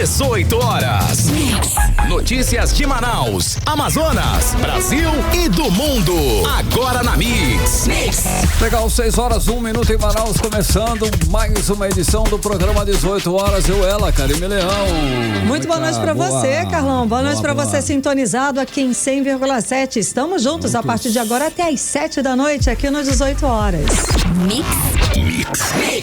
18 horas. Notícias de Manaus, Amazonas, Brasil e do mundo. Agora na Mix. Legal, 6 horas, 1 minuto em Manaus, começando mais uma edição do programa 18 horas. Ela, Karime Leão. Muito boa noite pra você, Carlão. Boa noite pra você sintonizado aqui em 100,7. Estamos juntos a partir de agora até às 7 da noite aqui no 18 horas. Mix.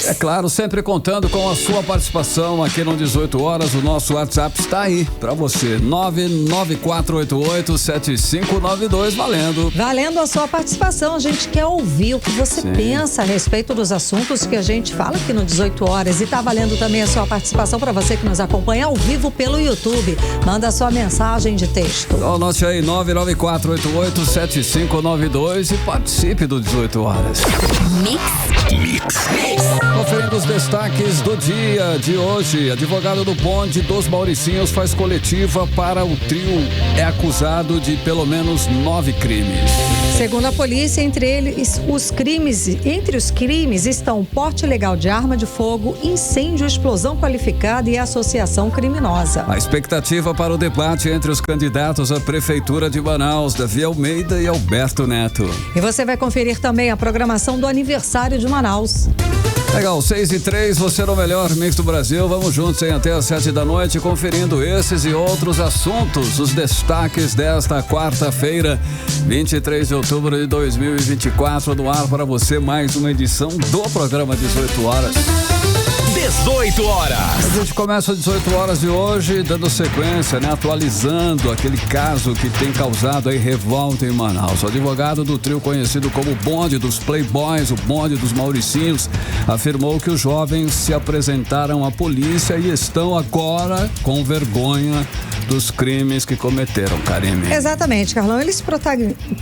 É claro, sempre contando com a sua participação aqui no 18 horas. O nosso WhatsApp está aí pra você. 994887592, valendo. Valendo a sua participação. A gente quer ouvir o que você pensa a respeito dos assuntos que a gente fala aqui no 18 horas. E tá valendo também a sua participação para você que nos acompanha ao vivo pelo YouTube. Manda a sua mensagem de texto. Então, anote aí, 994887592 e participe do 18 horas. Mix. Conferindo os destaques do dia de hoje. Advogado do bonde dos Mauricinhos faz coletiva para o trio. É acusado de pelo menos 9 crimes. Segundo a polícia, entre os crimes estão porte ilegal de arma de fogo, incêndio, explosão qualificada e associação criminosa. A expectativa para o debate entre os candidatos à Prefeitura de Manaus, Davi Almeida e Alberto Neto. E você vai conferir também a programação do aniversário de Manaus. Legal, 6:03, você no melhor mix do Brasil. Vamos juntos hein, até às 7 da noite, conferindo esses e outros assuntos. Os destaques desta quarta-feira, 23 de outubro de 2024. No ar para você, mais uma edição do programa 18 horas. 18 horas. A gente começa às 18 horas de hoje, dando sequência, atualizando aquele caso que tem causado aí revolta em Manaus. O advogado do trio conhecido como bonde dos Playboys, o bonde dos Mauricinhos, afirmou que os jovens se apresentaram à polícia e estão agora com vergonha dos crimes que cometeram, Karime. Exatamente, Carlão. Eles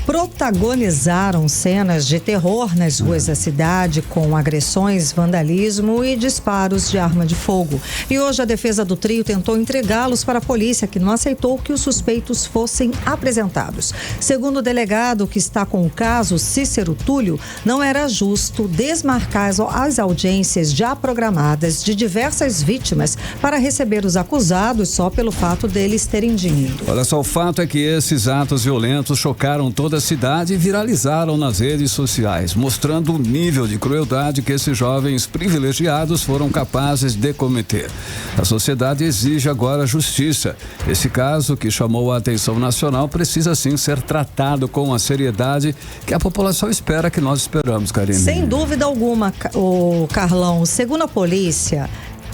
protagonizaram cenas de terror nas ruas da cidade, com agressões, vandalismo e disparos de arma de fogo. E hoje a defesa do trio tentou entregá-los para a polícia, que não aceitou que os suspeitos fossem apresentados. Segundo o delegado que está com o caso, Cícero Túlio, não era justo desmarcar as audiências já programadas de diversas vítimas para receber os acusados só pelo fato deles terem dinheiro. Olha só, o fato é que esses atos violentos chocaram toda a cidade e viralizaram nas redes sociais, mostrando o nível de crueldade que esses jovens privilegiados foram capazes de cometer. A sociedade exige agora justiça. Esse caso, que chamou a atenção nacional, precisa sim ser tratado com a seriedade que a população espera, que nós esperamos, Karine. Sem dúvida alguma, o Carlão. Segundo a polícia,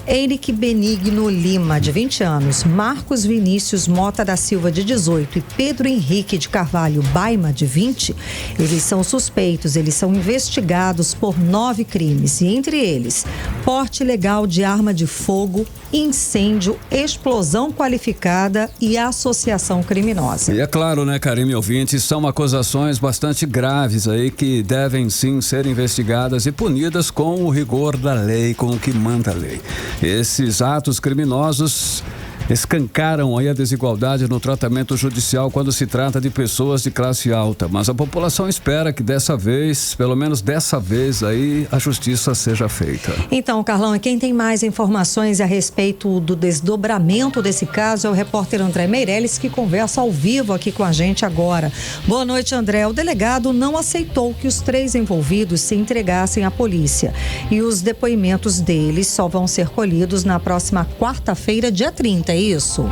Eric Benigno Lima, de 20 anos, Marcos Vinícius Mota da Silva, de 18, e Pedro Henrique de Carvalho Baima, de 20, eles são suspeitos, eles são investigados por 9 crimes, e entre eles, porte ilegal de arma de fogo, incêndio, explosão qualificada e associação criminosa. E é claro, né, Karime, ouvintes, são acusações bastante graves aí que devem sim ser investigadas e punidas com o rigor da lei, com o que manda a lei. Esses atos criminosos escancaram aí a desigualdade no tratamento judicial quando se trata de pessoas de classe alta, mas a população espera que dessa vez, pelo menos dessa vez aí, a justiça seja feita. Então, Carlão, e quem tem mais informações a respeito do desdobramento desse caso é o repórter André Meirelles, que conversa ao vivo aqui com a gente agora. Boa noite, André. O delegado não aceitou que os 3 envolvidos se entregassem à polícia e os depoimentos deles só vão ser colhidos na próxima quarta-feira, dia 30. É isso?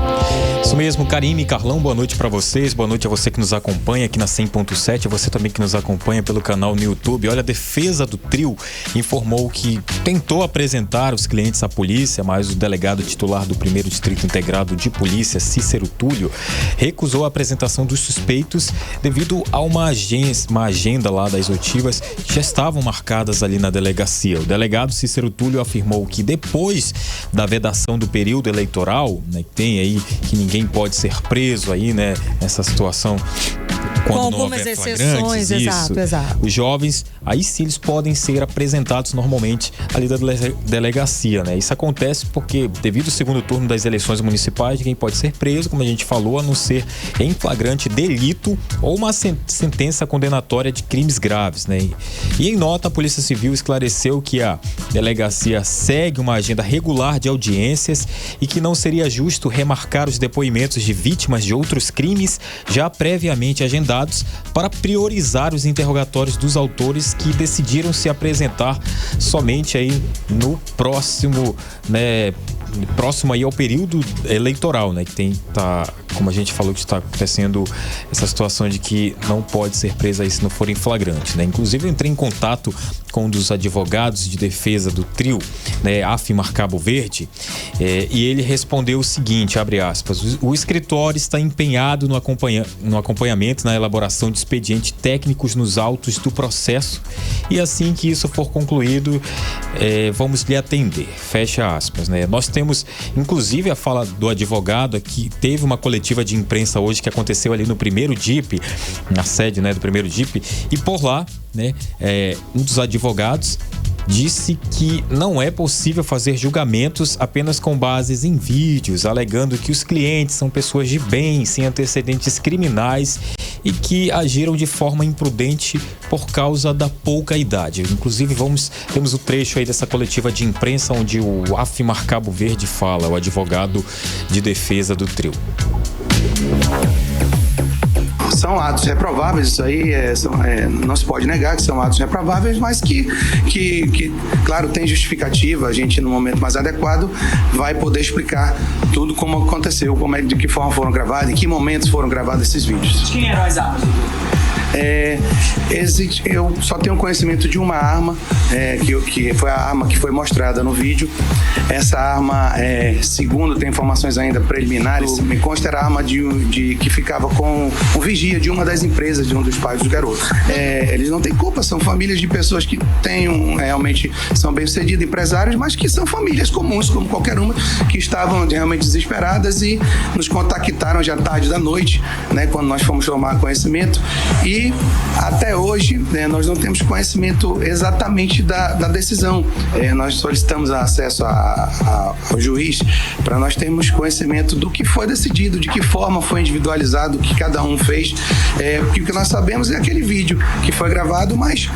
Isso mesmo, Karime e Carlão, boa noite para vocês, boa noite a você que nos acompanha aqui na 100.7, você também que nos acompanha pelo canal no YouTube. Olha, a defesa do trio informou que tentou apresentar os clientes à polícia, mas o delegado titular do 1º Distrito Integrado de Polícia, Cícero Túlio, recusou a apresentação dos suspeitos devido a uma agenda lá das oitivas que já estavam marcadas ali na delegacia. O delegado Cícero Túlio afirmou que depois da vedação do período eleitoral, né, tem aí que ninguém pode ser preso aí, né, nessa situação quando com não algumas houver exceções, flagrantes, exato. Os jovens, aí sim eles podem ser apresentados normalmente ali da delegacia, né? Isso acontece porque, devido ao segundo turno das eleições municipais, ninguém pode ser preso, como a gente falou, a não ser em flagrante delito ou uma sentença condenatória de crimes graves, né? E em nota, a Polícia Civil esclareceu que a delegacia segue uma agenda regular de audiências e que não seria justo remarcar os depoimentos de vítimas de outros crimes já previamente agendados para priorizar os interrogatórios dos autores que decidiram se apresentar somente aí no próximo, né, próximo aí ao período eleitoral, né, que como a gente falou, que está acontecendo essa situação de que não pode ser presa aí se não for em flagrante, né? Inclusive eu entrei em contato com um dos advogados de defesa do trio, né, AFIMAR Cabo Verde, e ele respondeu o seguinte, abre aspas, o escritório está empenhado no acompanhamento, na elaboração de expedientes técnicos nos autos do processo e assim que isso for concluído, vamos lhe atender, fecha aspas, né? Nós temos, inclusive, a fala do advogado aqui, teve uma coletiva de imprensa hoje que aconteceu ali no primeiro DIP, na sede, né, do primeiro DIP, e por lá, né, um dos advogados disse que não é possível fazer julgamentos apenas com bases em vídeos, alegando que os clientes são pessoas de bem, sem antecedentes criminais e que agiram de forma imprudente por causa da pouca idade. Inclusive, temos o trecho aí dessa coletiva de imprensa onde o AFIMAR Cabo Verde fala, o advogado de defesa do trio. São atos reprováveis, isso aí não se pode negar que são atos reprováveis, mas que claro, tem justificativa. A gente, no momento mais adequado, vai poder explicar tudo como aconteceu, de que forma foram gravados, em que momentos foram gravados esses vídeos. Quem eram as armas? Eu só tenho conhecimento de uma arma, que foi a arma que foi mostrada no vídeo. Essa arma, segundo tem informações ainda preliminares, me consta era a arma que ficava com o vigia de uma das empresas de um dos pais dos garotos. Eles não têm culpa, são famílias de pessoas que realmente são bem-sucedidos, empresários, mas que são famílias comuns, como qualquer uma, que estavam realmente desesperadas e nos contactaram já tarde da noite, né, quando nós fomos tomar conhecimento. E até hoje, nós não temos conhecimento exatamente da decisão. Nós solicitamos acesso ao juiz para nós termos conhecimento do que foi decidido, de que forma foi individualizado, o que cada um fez. Porque o que nós sabemos é aquele vídeo que foi gravado, mas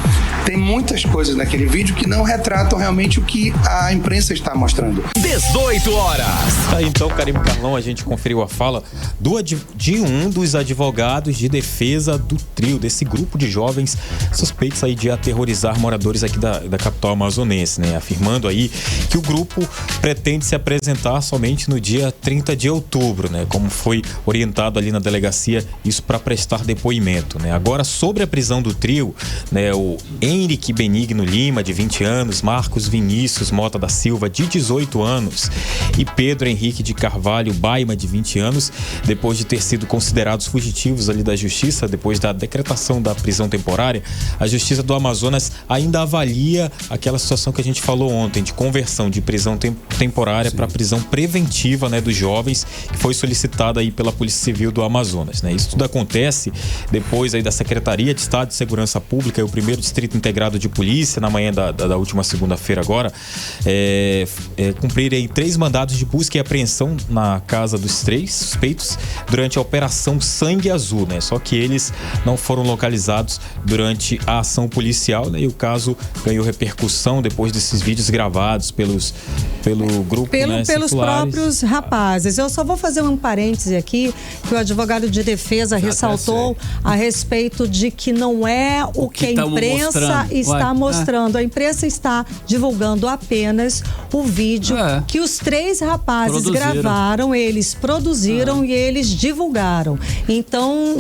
tem muitas coisas naquele vídeo que não retratam realmente o que a imprensa está mostrando. 18 horas. Então, Karime Carlão, a gente conferiu a fala de um dos advogados de defesa do trio, desse grupo de jovens suspeitos aí de aterrorizar moradores aqui da capital amazonense, né? Afirmando aí que o grupo pretende se apresentar somente no dia 30 de outubro, né? Como foi orientado ali na delegacia, isso para prestar depoimento, né? Agora, sobre a prisão do trio, né? O Henrique Benigno Lima, de 20 anos, Marcos Vinícius Mota da Silva, de 18 anos, e Pedro Henrique de Carvalho Baima, de 20 anos, depois de ter sido considerados fugitivos ali da justiça, depois da decretação da prisão temporária, a Justiça do Amazonas ainda avalia aquela situação que a gente falou ontem, de conversão de prisão temporária para prisão preventiva, né, dos jovens, que foi solicitada aí pela Polícia Civil do Amazonas, né? Isso tudo acontece depois aí da Secretaria de Estado de Segurança Pública e o primeiro Distrito Integrado de Polícia, na manhã da última segunda-feira agora, cumprirem 3 mandados de busca e apreensão na casa dos 3 suspeitos durante a Operação Sangue Azul, né? Só que eles não foram localizados durante a ação policial, né? E o caso ganhou repercussão depois desses vídeos gravados pelo grupo, né, pelos próprios rapazes. Eu só vou fazer um parêntese aqui, que o advogado de defesa ressaltou a respeito de que não é o que a imprensa está mostrando. A imprensa está divulgando apenas o vídeo que os 3 rapazes gravaram, eles produziram e eles divulgaram. Então,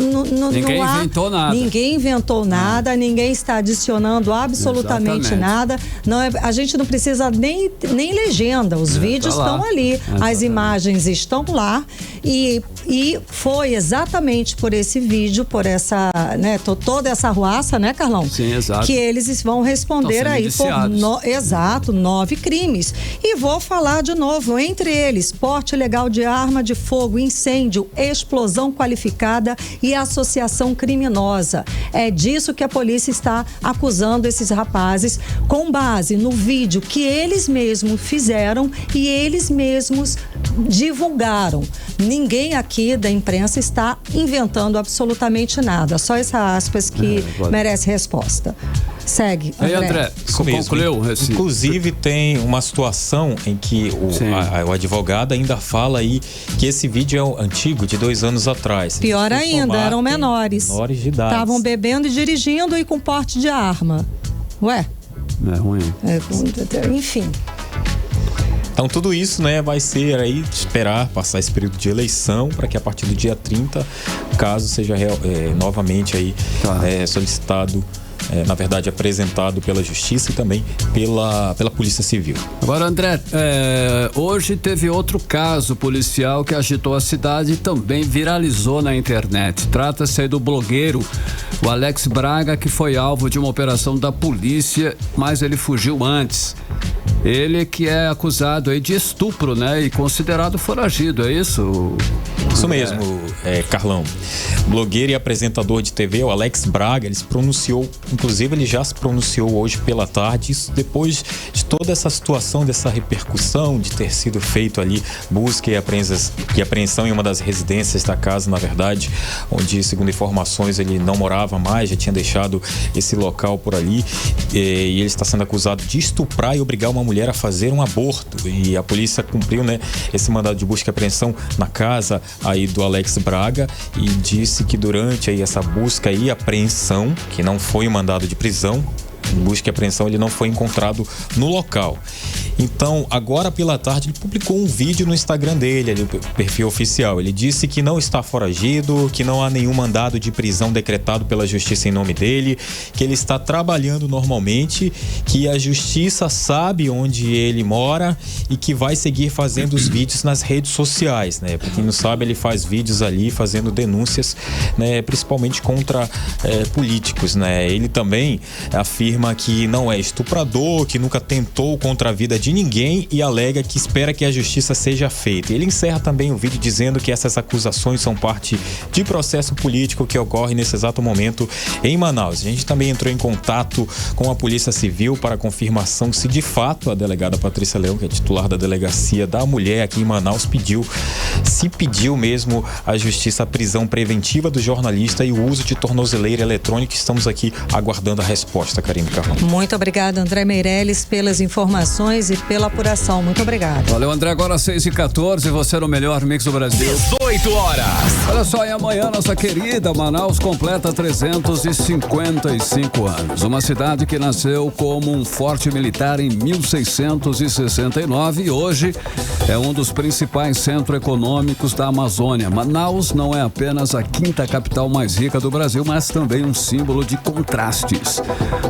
ninguém inventou nada. nada. Ninguém inventou nada, ninguém está adicionando absolutamente nada. Não é, a gente não precisa nem legenda, os vídeos estão ali, as imagens estão lá e foi exatamente por esse vídeo, por essa, né, toda essa arruaça, né, Carlão? Sim, exato. Que eles vão responder aí por 9 crimes. E vou falar de novo, entre eles, porte ilegal de arma de fogo, incêndio, explosão qualificada e associação criminosa. É disso que a polícia está acusando esses rapazes, com base no vídeo que eles mesmos fizeram e eles mesmos divulgaram. Ninguém aqui da imprensa está inventando absolutamente nada, só essa aspas que merece resposta. Segue, André. Aí, André, concluiu? Inclusive, tem uma situação em que o advogado ainda fala aí que esse vídeo é antigo, de 2 anos atrás. Pior ainda, eram menores. Menores de idade. Estavam bebendo e dirigindo e com porte de arma. Ué? É ruim. Enfim. Então tudo isso, né, vai ser aí esperar passar esse período de eleição para que a partir do dia 30, caso seja novamente aí solicitado, na verdade apresentado pela Justiça e também pela Polícia Civil. Agora, André, hoje teve outro caso policial que agitou a cidade e também viralizou na internet. Trata-se aí do blogueiro, o Alex Braga, que foi alvo de uma operação da polícia, mas ele fugiu antes. Ele que é acusado aí de estupro, né? E considerado foragido, é isso? Isso mesmo, Carlão. Blogueiro e apresentador de TV, o Alex Braga, ele se pronunciou, inclusive ele já se pronunciou hoje pela tarde, isso depois de toda essa situação, dessa repercussão de ter sido feito ali busca e apreensão em uma das residências da casa, na verdade, onde, segundo informações, ele não morava mais, já tinha deixado esse local por ali, e ele está sendo acusado de estuprar e obrigar uma mulher a fazer um aborto, e a polícia cumpriu, né, esse mandado de busca e apreensão na casa aí do Alex Braga e disse que durante aí essa busca e apreensão, que não foi um mandado de prisão, busca e apreensão, ele não foi encontrado no local. Então, agora pela tarde, ele publicou um vídeo no Instagram dele, ali, o perfil oficial. Ele disse que não está foragido, que não há nenhum mandado de prisão decretado pela Justiça em nome dele, que ele está trabalhando normalmente, que a Justiça sabe onde ele mora e que vai seguir fazendo os vídeos nas redes sociais, né? Pra quem não sabe, ele faz vídeos ali fazendo denúncias, né, principalmente contra políticos, né? Ele também afirma que não é estuprador, que nunca tentou contra a vida de ninguém e alega que espera que a justiça seja feita. Ele encerra também o vídeo dizendo que essas acusações são parte de processo político que ocorre nesse exato momento em Manaus. A gente também entrou em contato com a Polícia Civil para confirmação se de fato a delegada Patrícia Leão, que é titular da Delegacia da Mulher aqui em Manaus, pediu mesmo à Justiça a prisão preventiva do jornalista e o uso de tornozeleira eletrônica. Estamos aqui aguardando a resposta, Karine Carlão. Muito obrigado, André Meirelles, pelas informações e pela apuração. Muito obrigado. Valeu, André. Agora 6h14, você no melhor mix do Brasil. 18 horas. Olha só, e amanhã nossa querida Manaus completa 355 anos. Uma cidade que nasceu como um forte militar em 1669 e hoje é um dos principais centros econômicos da Amazônia. Manaus não é apenas a 5ª capital mais rica do Brasil, mas também um símbolo de contrastes.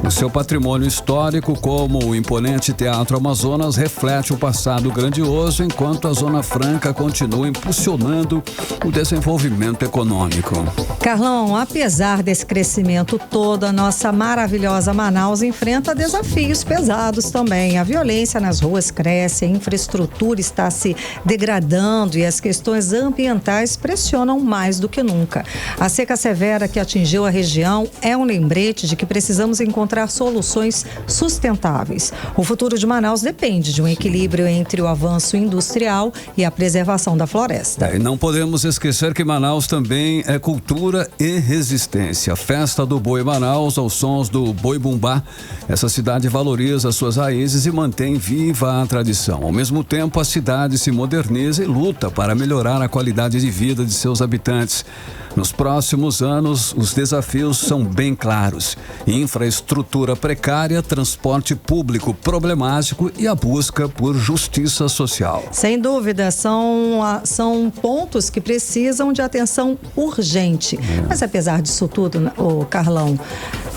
O seu patrimônio histórico, como o imponente Teatro Amazonas, reflete o passado grandioso, enquanto a Zona Franca continua impulsionando o desenvolvimento econômico. Carlão, apesar desse crescimento todo, a nossa maravilhosa Manaus enfrenta desafios pesados também. A violência nas ruas cresce, a infraestrutura está se degradando e as questões ambientais pressionam mais do que nunca. A seca severa que atingiu a região é um lembrete de que precisamos encontrar soluções sustentáveis. O futuro de Manaus depende de um equilíbrio entre o avanço industrial e a preservação da floresta. E não podemos esquecer que Manaus também é cultura e resistência. A festa do Boi Manaus, aos sons do Boi Bumbá. Essa cidade valoriza suas raízes e mantém viva a tradição. Ao mesmo tempo, a cidade se moderniza e luta para melhorar a qualidade de vida de seus habitantes. Nos próximos anos, os desafios são bem claros: infraestrutura precária, transporte público problemático e a busca por justiça social. Sem dúvida, são pontos que precisam de atenção urgente. Mas apesar disso tudo, Carlão,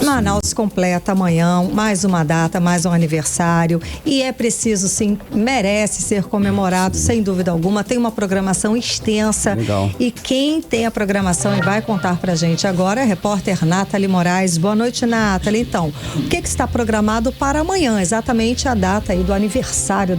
Manaus completa amanhã mais uma data, mais um aniversário, e é preciso sim, merece ser comemorado, sem dúvida alguma. Tem uma programação extensa. Legal. E quem tem a programação e vai contar pra gente agora é a repórter Nathalie Moraes. Boa noite, Nathalie. Então, o que está programado para amanhã? Exatamente a data aí do aniversário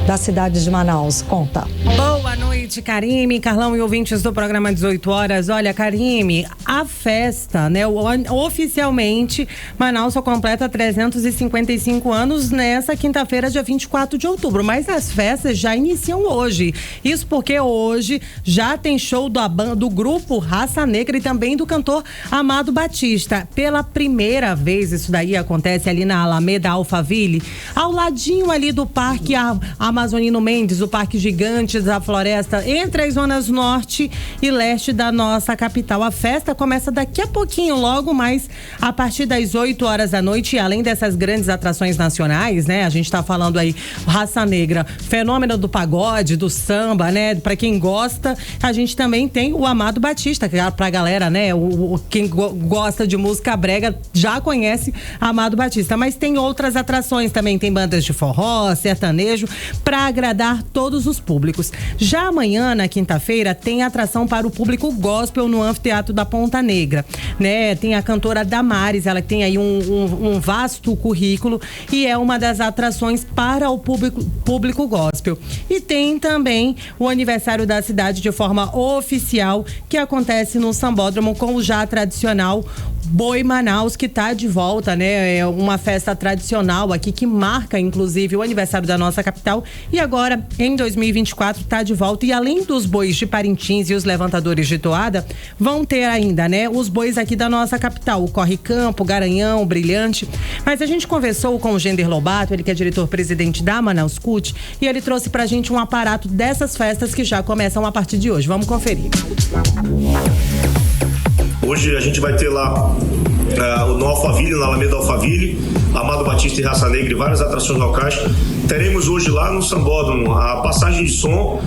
da cidade de Manaus. Conta. Boa noite, Karime, Carlão e ouvintes do programa 18 horas. Olha, Karime, a festa, né? Oficialmente, Manaus só completa 355 anos nessa quinta-feira, dia 24 de outubro. Mas as festas já iniciam hoje. Isso porque hoje já tem show do grupo Raça Negra e também do cantor Amado Batista. Pela primeira vez, isso daí acontece ali na Alameda Alphaville, ao ladinho ali do Parque Amazonino Mendes, o Parque Gigantes da Floresta, entre as zonas norte e leste da nossa capital. A festa começa daqui a pouquinho, logo mais a partir das 8 horas da noite, e além dessas grandes atrações nacionais, né? A gente tá falando aí Raça Negra, fenômeno do pagode, do samba, né? Pra quem gosta, a gente também tem o Amado Batista, que pra galera, né? Quem gosta de música brega já conhece Amado Batista, mas tem outras atrações também, tem bandas de forró, sertanejo, pra agradar todos os públicos. Já amanhã, na quinta-feira, tem atração para o público gospel no Anfiteatro da Ponta Negra, né? Tem a cantora Damares, ela tem aí um vasto currículo e é uma das atrações para o público gospel. E tem também o aniversário da cidade de forma oficial, que acontece no Sambódromo com o já tradicional Boi Manaus, que tá de volta, né? É uma festa tradicional aqui que marca, inclusive, o aniversário da nossa capital, e agora, em 2024, tá de volta. E além dos bois de Parintins e os levantadores de toada, vão ter ainda, né? Os bois aqui da nossa capital, o Corre Campo, o Garanhão, o Brilhante. Mas a gente conversou com o Gender Lobato, ele que é diretor-presidente da Manaus CUT, e ele trouxe pra gente um aparato dessas festas que já começam a partir de hoje. Vamos conferir. Hoje a gente vai ter lá no Alphaville, na Alameda Alphaville, Amado Batista e Raça Negra e várias atrações locais. Teremos hoje lá no Sambódromo a passagem de som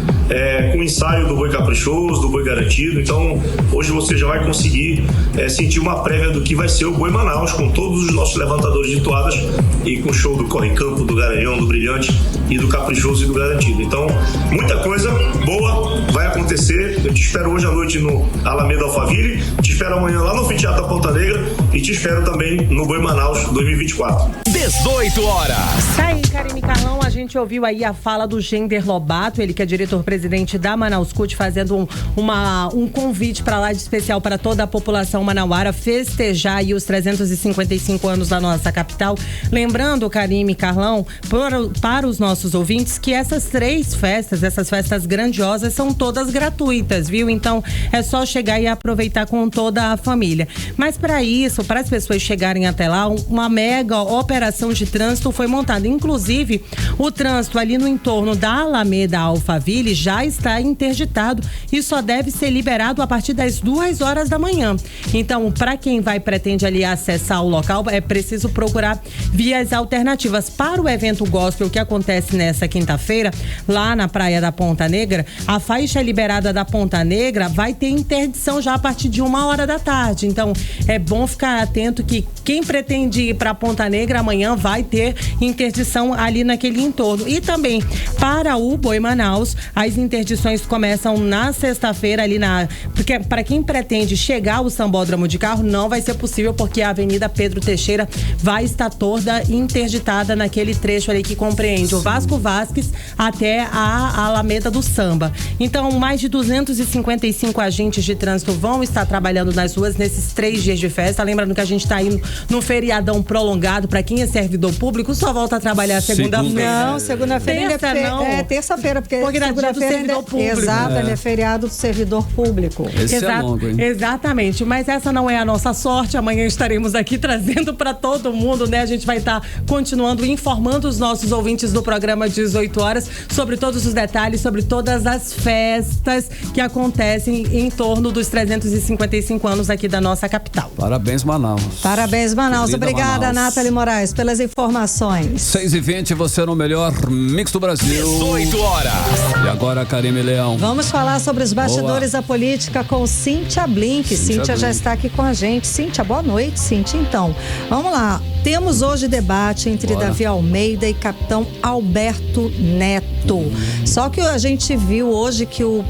com o ensaio do Boi Caprichoso, do Boi Garantido. Então hoje você já vai conseguir sentir uma prévia do que vai ser o Boi Manaus, com todos os nossos levantadores de toadas e com o show do Corre Campo, do Garanhão, do Brilhante e do Caprichoso e do Garantido. Então muita coisa boa vai acontecer. Eu te espero hoje à noite no Alameda Alphaville, te espero amanhã lá no Anfiteatro da Ponta Negra e te espero também no Boi Manaus 2024. 18 horas. Tá aí, Karime, Carlão, a gente ouviu aí a fala do Gender Lobato, ele que é diretor-presidente da Manaus CUT, fazendo um convite para lá de especial para toda a população manauara festejar aí os 355 anos da nossa capital. Lembrando, Karime, Carlão, para os nossos ouvintes, que essas festas grandiosas, são todas gratuitas, viu? Então é só chegar e aproveitar com toda a família. Mas para isso, para as pessoas chegarem até lá, uma mega operação de trânsito foi montada. Inclusive, o trânsito ali no entorno da Alameda Alphaville já está interditado e só deve ser liberado a partir das 2 horas da manhã. Então, para quem pretende ali acessar o local, é preciso procurar vias alternativas. Para o evento gospel que acontece nessa quinta-feira, lá na Praia da Ponta Negra, a faixa liberada da Ponta Negra vai ter interdição já a partir de 1 hora da tarde. Então, é bom ficar atento que quem pretende ir para a Ponta Negra amanhã vai ter interdição ali naquele entorno. E também para o Boi Manaus, as interdições começam na sexta-feira porque para quem pretende chegar ao Sambódromo de carro não vai ser possível, porque a Avenida Pedro Teixeira vai estar toda interditada naquele trecho ali que compreende o Vasco Vasques até a Alameda do Samba. Então, mais de 255 agentes de trânsito vão estar trabalhando nas ruas nesses 3 dias de festa. Lembrando que a gente está indo no feriadão prolongado, feriado para quem é servidor público, só volta a trabalhar segunda-feira. Não, segunda-feira terça-feira, porque segunda-feira ainda público. Exato, é feriado do servidor público. Esse é longo, hein? Exatamente, mas essa não é a nossa sorte. Amanhã estaremos aqui trazendo para todo mundo, né? A gente vai estar continuando informando os nossos ouvintes do programa 18 horas sobre todos os detalhes, sobre todas as festas que acontecem em torno dos 355 anos aqui da nossa capital. Parabéns, Manaus. Parabéns, Manaus. Querida Obrigada, Manaus. Nathalie Moraes, pelas informações. 6h20, você no melhor mix do Brasil. 18 horas. E agora, Karime Leão. Vamos falar sobre os bastidores da política com Cíntia Blink. Cíntia já está aqui com a gente. Cíntia, boa noite, Cíntia. Então, vamos lá. Temos hoje debate entre Davi Almeida e capitão Alberto Neto. Só que a gente viu hoje que o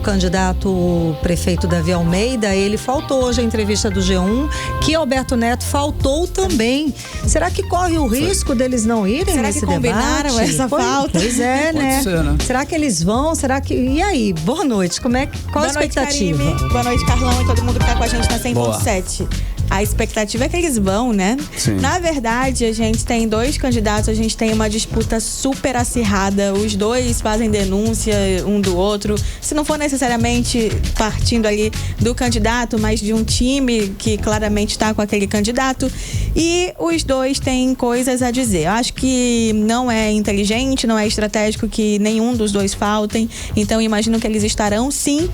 candidato prefeito Davi Almeida, ele faltou hoje a entrevista do G1, que Alberto Neto faltou também. Será que corre o risco deles não irem nesse debate? Será que combinaram essa falta? Pois é, né? Pode ser, né? Será que eles vão? Será que... E aí? Boa noite. Qual a expectativa? Boa noite, Karime. Boa noite, Carlão, e todo mundo que tá com a gente na 100.7. A expectativa é que eles vão, né? Sim. Na verdade, a gente tem dois candidatos, a gente tem uma disputa super acirrada. Os dois fazem denúncia um do outro. Se não for necessariamente partindo ali do candidato, mas de um time que claramente está com aquele candidato. E os dois têm coisas a dizer. Eu acho que não é inteligente, não é estratégico que nenhum dos dois faltem. Então, imagino que eles estarão sim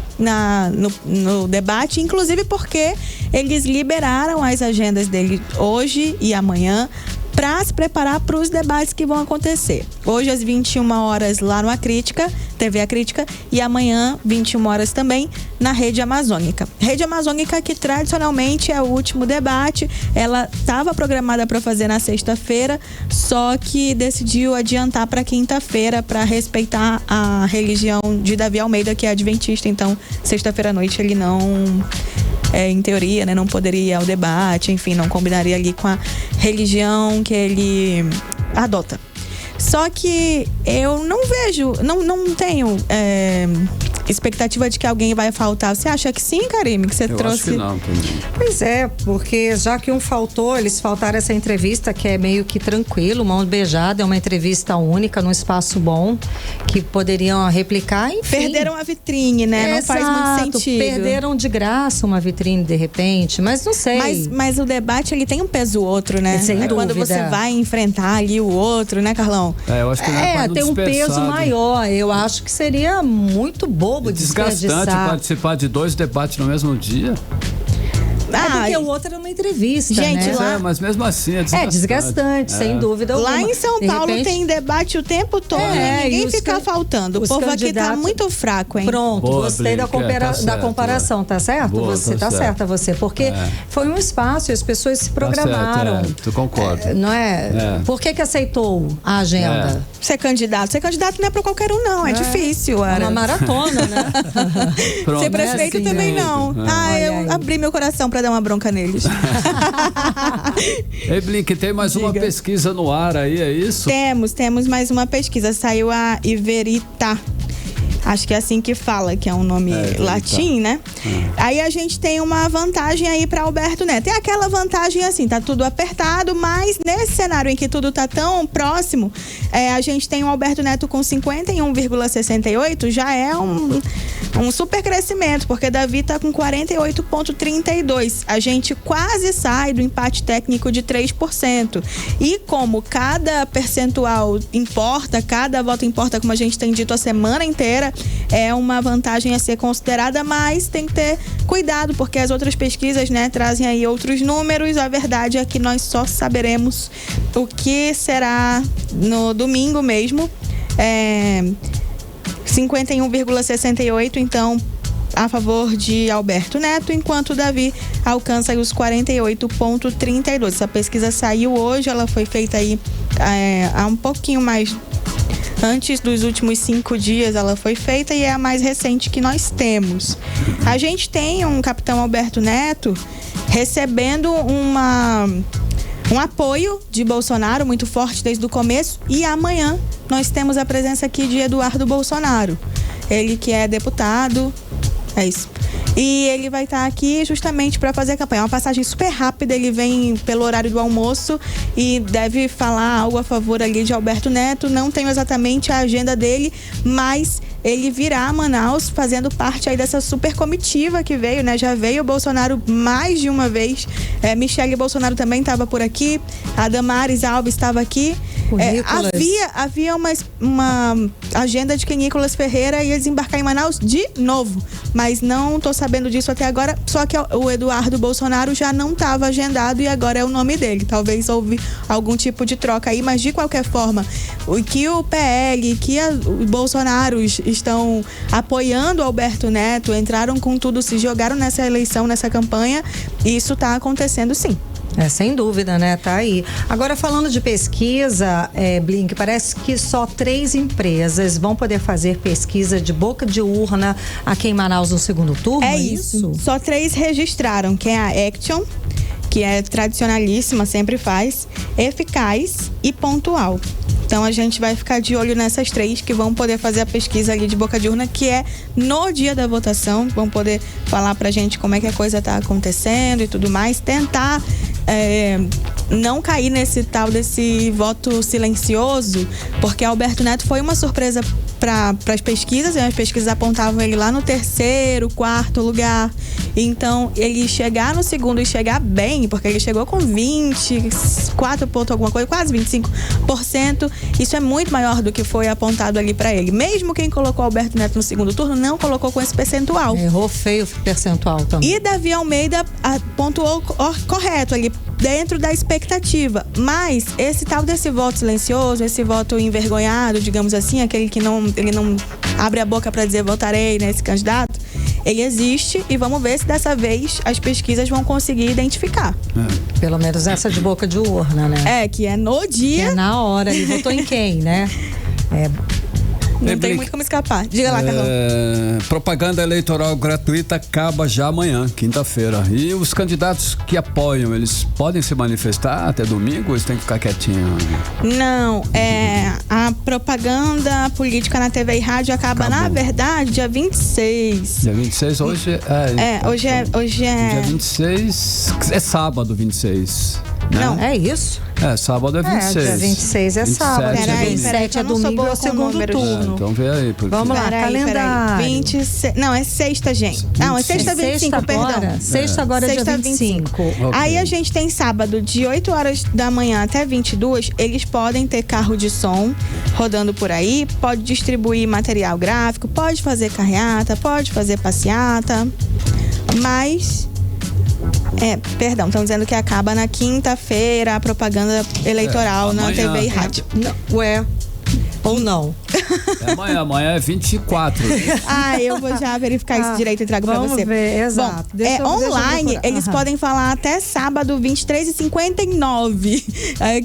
no debate, inclusive porque eles liberaram as agendas dele hoje e amanhã para se preparar para os debates que vão acontecer. Hoje às 21 horas lá no A Crítica, TV A Crítica, e amanhã 21 horas também na Rede Amazônica. Rede Amazônica que tradicionalmente é o último debate, ela estava programada para fazer na sexta-feira, só que decidiu adiantar para quinta-feira para respeitar a religião de Davi Almeida, que é adventista, então sexta-feira à noite ele não... em teoria, né, não poderia ir ao debate, enfim, não combinaria ali com a religião que ele adota. Só que eu não vejo, não tenho expectativa de que alguém vai faltar. Você acha que sim, Karime? Que você trouxe? Acho que não, também. Pois é, porque já que um faltou, eles faltaram essa entrevista que é meio que tranquilo, mão beijada, é uma entrevista única, num espaço bom, que poderiam replicar, enfim. Perderam a vitrine, né? Exato, não faz muito sentido. Perderam de graça uma vitrine de repente, mas não sei. Mas o debate, ele tem um peso outro, né? Sem dúvida. Quando você vai enfrentar ali o outro, né, Carlão? Eu acho que não tem um peso maior. Eu acho que seria muito bobo desgastante participar de 2 debates no mesmo dia. Porque o outro era uma entrevista, gente, né? lá... mas mesmo assim é desgastante. É desgastante, sem dúvida alguma. Lá em São Paulo tem debate o tempo todo e ninguém fica faltando. O povo aqui tá muito fraco, hein? Pronto, gostei da comparação, tá certo? Boa, você tá certa, porque foi um espaço e as pessoas se programaram. Tá certo, tu concorda. Não é? Por que aceitou a agenda? Ser candidato não é pra qualquer um, não. É difícil. É uma maratona, né? Pronto, ser prefeito também não. Eu abri meu coração pra dar uma bronca neles. Ei, Blink, tem mais uma pesquisa no ar aí, é isso? Temos mais uma pesquisa. Saiu a Iverita. Acho que é assim que fala, que é um nome latim, né? Aí a gente tem uma vantagem aí para Alberto Neto. É aquela vantagem assim, tá tudo apertado, mas nesse cenário em que tudo tá tão próximo, a gente tem o Alberto Neto com 51,68, já é um super crescimento, porque Davi tá com 48,32. A gente quase sai do empate técnico de 3%. E como cada percentual importa, cada voto importa, como a gente tem dito a semana inteira, é uma vantagem a ser considerada, mas tem que ter cuidado, porque as outras pesquisas, né, trazem aí outros números. A verdade é que nós só saberemos o que será no domingo mesmo. 51,68, então, a favor de Alberto Neto, enquanto Davi alcança aí os 48,32. Essa pesquisa saiu hoje, ela foi feita aí há um pouquinho mais... Antes dos últimos 5 dias ela foi feita e é a mais recente que nós temos. A gente tem um capitão Alberto Neto recebendo um apoio de Bolsonaro muito forte desde o começo, e amanhã nós temos a presença aqui de Eduardo Bolsonaro. Ele que é deputado, é isso. E ele vai estar aqui justamente para fazer a campanha. É uma passagem super rápida, ele vem pelo horário do almoço e deve falar algo a favor ali de Alberto Neto. Não tenho exatamente a agenda dele, mas ele virá a Manaus fazendo parte aí dessa super comitiva que veio, né? Já veio o Bolsonaro mais de uma vez. Michele Bolsonaro também estava por aqui. A Damares Alves estava aqui. Havia uma agenda de que Nicolas Ferreira ia desembarcar em Manaus de novo, mas não estou sabendo disso até agora. Só que o Eduardo Bolsonaro já não estava agendado e agora é o nome dele. Talvez houve algum tipo de troca aí, mas de qualquer forma, o que o PL, que os Bolsonaros estão apoiando o Alberto Neto, entraram com tudo, se jogaram nessa eleição, nessa campanha, isso está acontecendo sim. Sem dúvida, né? Tá aí. Agora, falando de pesquisa, Blink, parece que só 3 empresas vão poder fazer pesquisa de boca de urna aqui em Manaus no segundo turno. É isso. Só 3 registraram, que é a Action, que é tradicionalíssima, sempre faz, Eficaz e Pontual. Então a gente vai ficar de olho nessas 3 que vão poder fazer a pesquisa ali de boca de urna, que é no dia da votação. Vão poder falar pra gente como é que a coisa tá acontecendo e tudo mais. Tentar não cair nesse tal desse voto silencioso, porque Alberto Neto foi uma surpresa para as pesquisas, e as pesquisas apontavam ele lá no 3º, 4º lugar. Então, ele chegar no segundo e chegar bem, porque ele chegou com 24 pontos alguma coisa, quase 25%, isso é muito maior do que foi apontado ali para ele. Mesmo quem colocou Alberto Neto no segundo turno não colocou com esse percentual. Errou feio o percentual também. E Davi Almeida pontuou correto ali, dentro da expectativa. Mas esse tal desse voto silencioso, esse voto envergonhado, digamos assim, aquele que ele não abre a boca para dizer votarei nesse candidato, ele existe e vamos ver se dessa vez as pesquisas vão conseguir identificar. Pelo menos essa de boca de urna, né? Que é no dia. Que é na hora, ele votou em quem, né? Não tem muito como escapar. Diga lá, Carlão. Propaganda eleitoral gratuita acaba já amanhã, quinta-feira. E os candidatos que apoiam, eles podem se manifestar até domingo ou eles têm que ficar quietinhos? Não, a propaganda política na TV e rádio acaba, na verdade, dia 26. Dia 26, hoje hoje é... Dia 26, é sábado 26. Né? Não, é isso? Sábado é 26. Dia 26 é sábado. Dia 27 é domingo, é o segundo turno. Então vê aí. Vamos lá, calendário. 26, não, é sexta, gente. Não, é sexta 25, perdão. Sexta agora é dia 25. Okay. Aí a gente tem sábado, de 8 horas da manhã até 22, eles podem ter carro de som rodando por aí, pode distribuir material gráfico, pode fazer carreata, pode fazer passeata, mas... perdão, estão dizendo que acaba na quinta-feira a propaganda eleitoral na TV e rádio. Ou não? Amanhã é 24. Eu vou já verificar isso direito e trago pra você. Vamos ver, exato. Bom, online, eles podem falar até sábado, 23h59.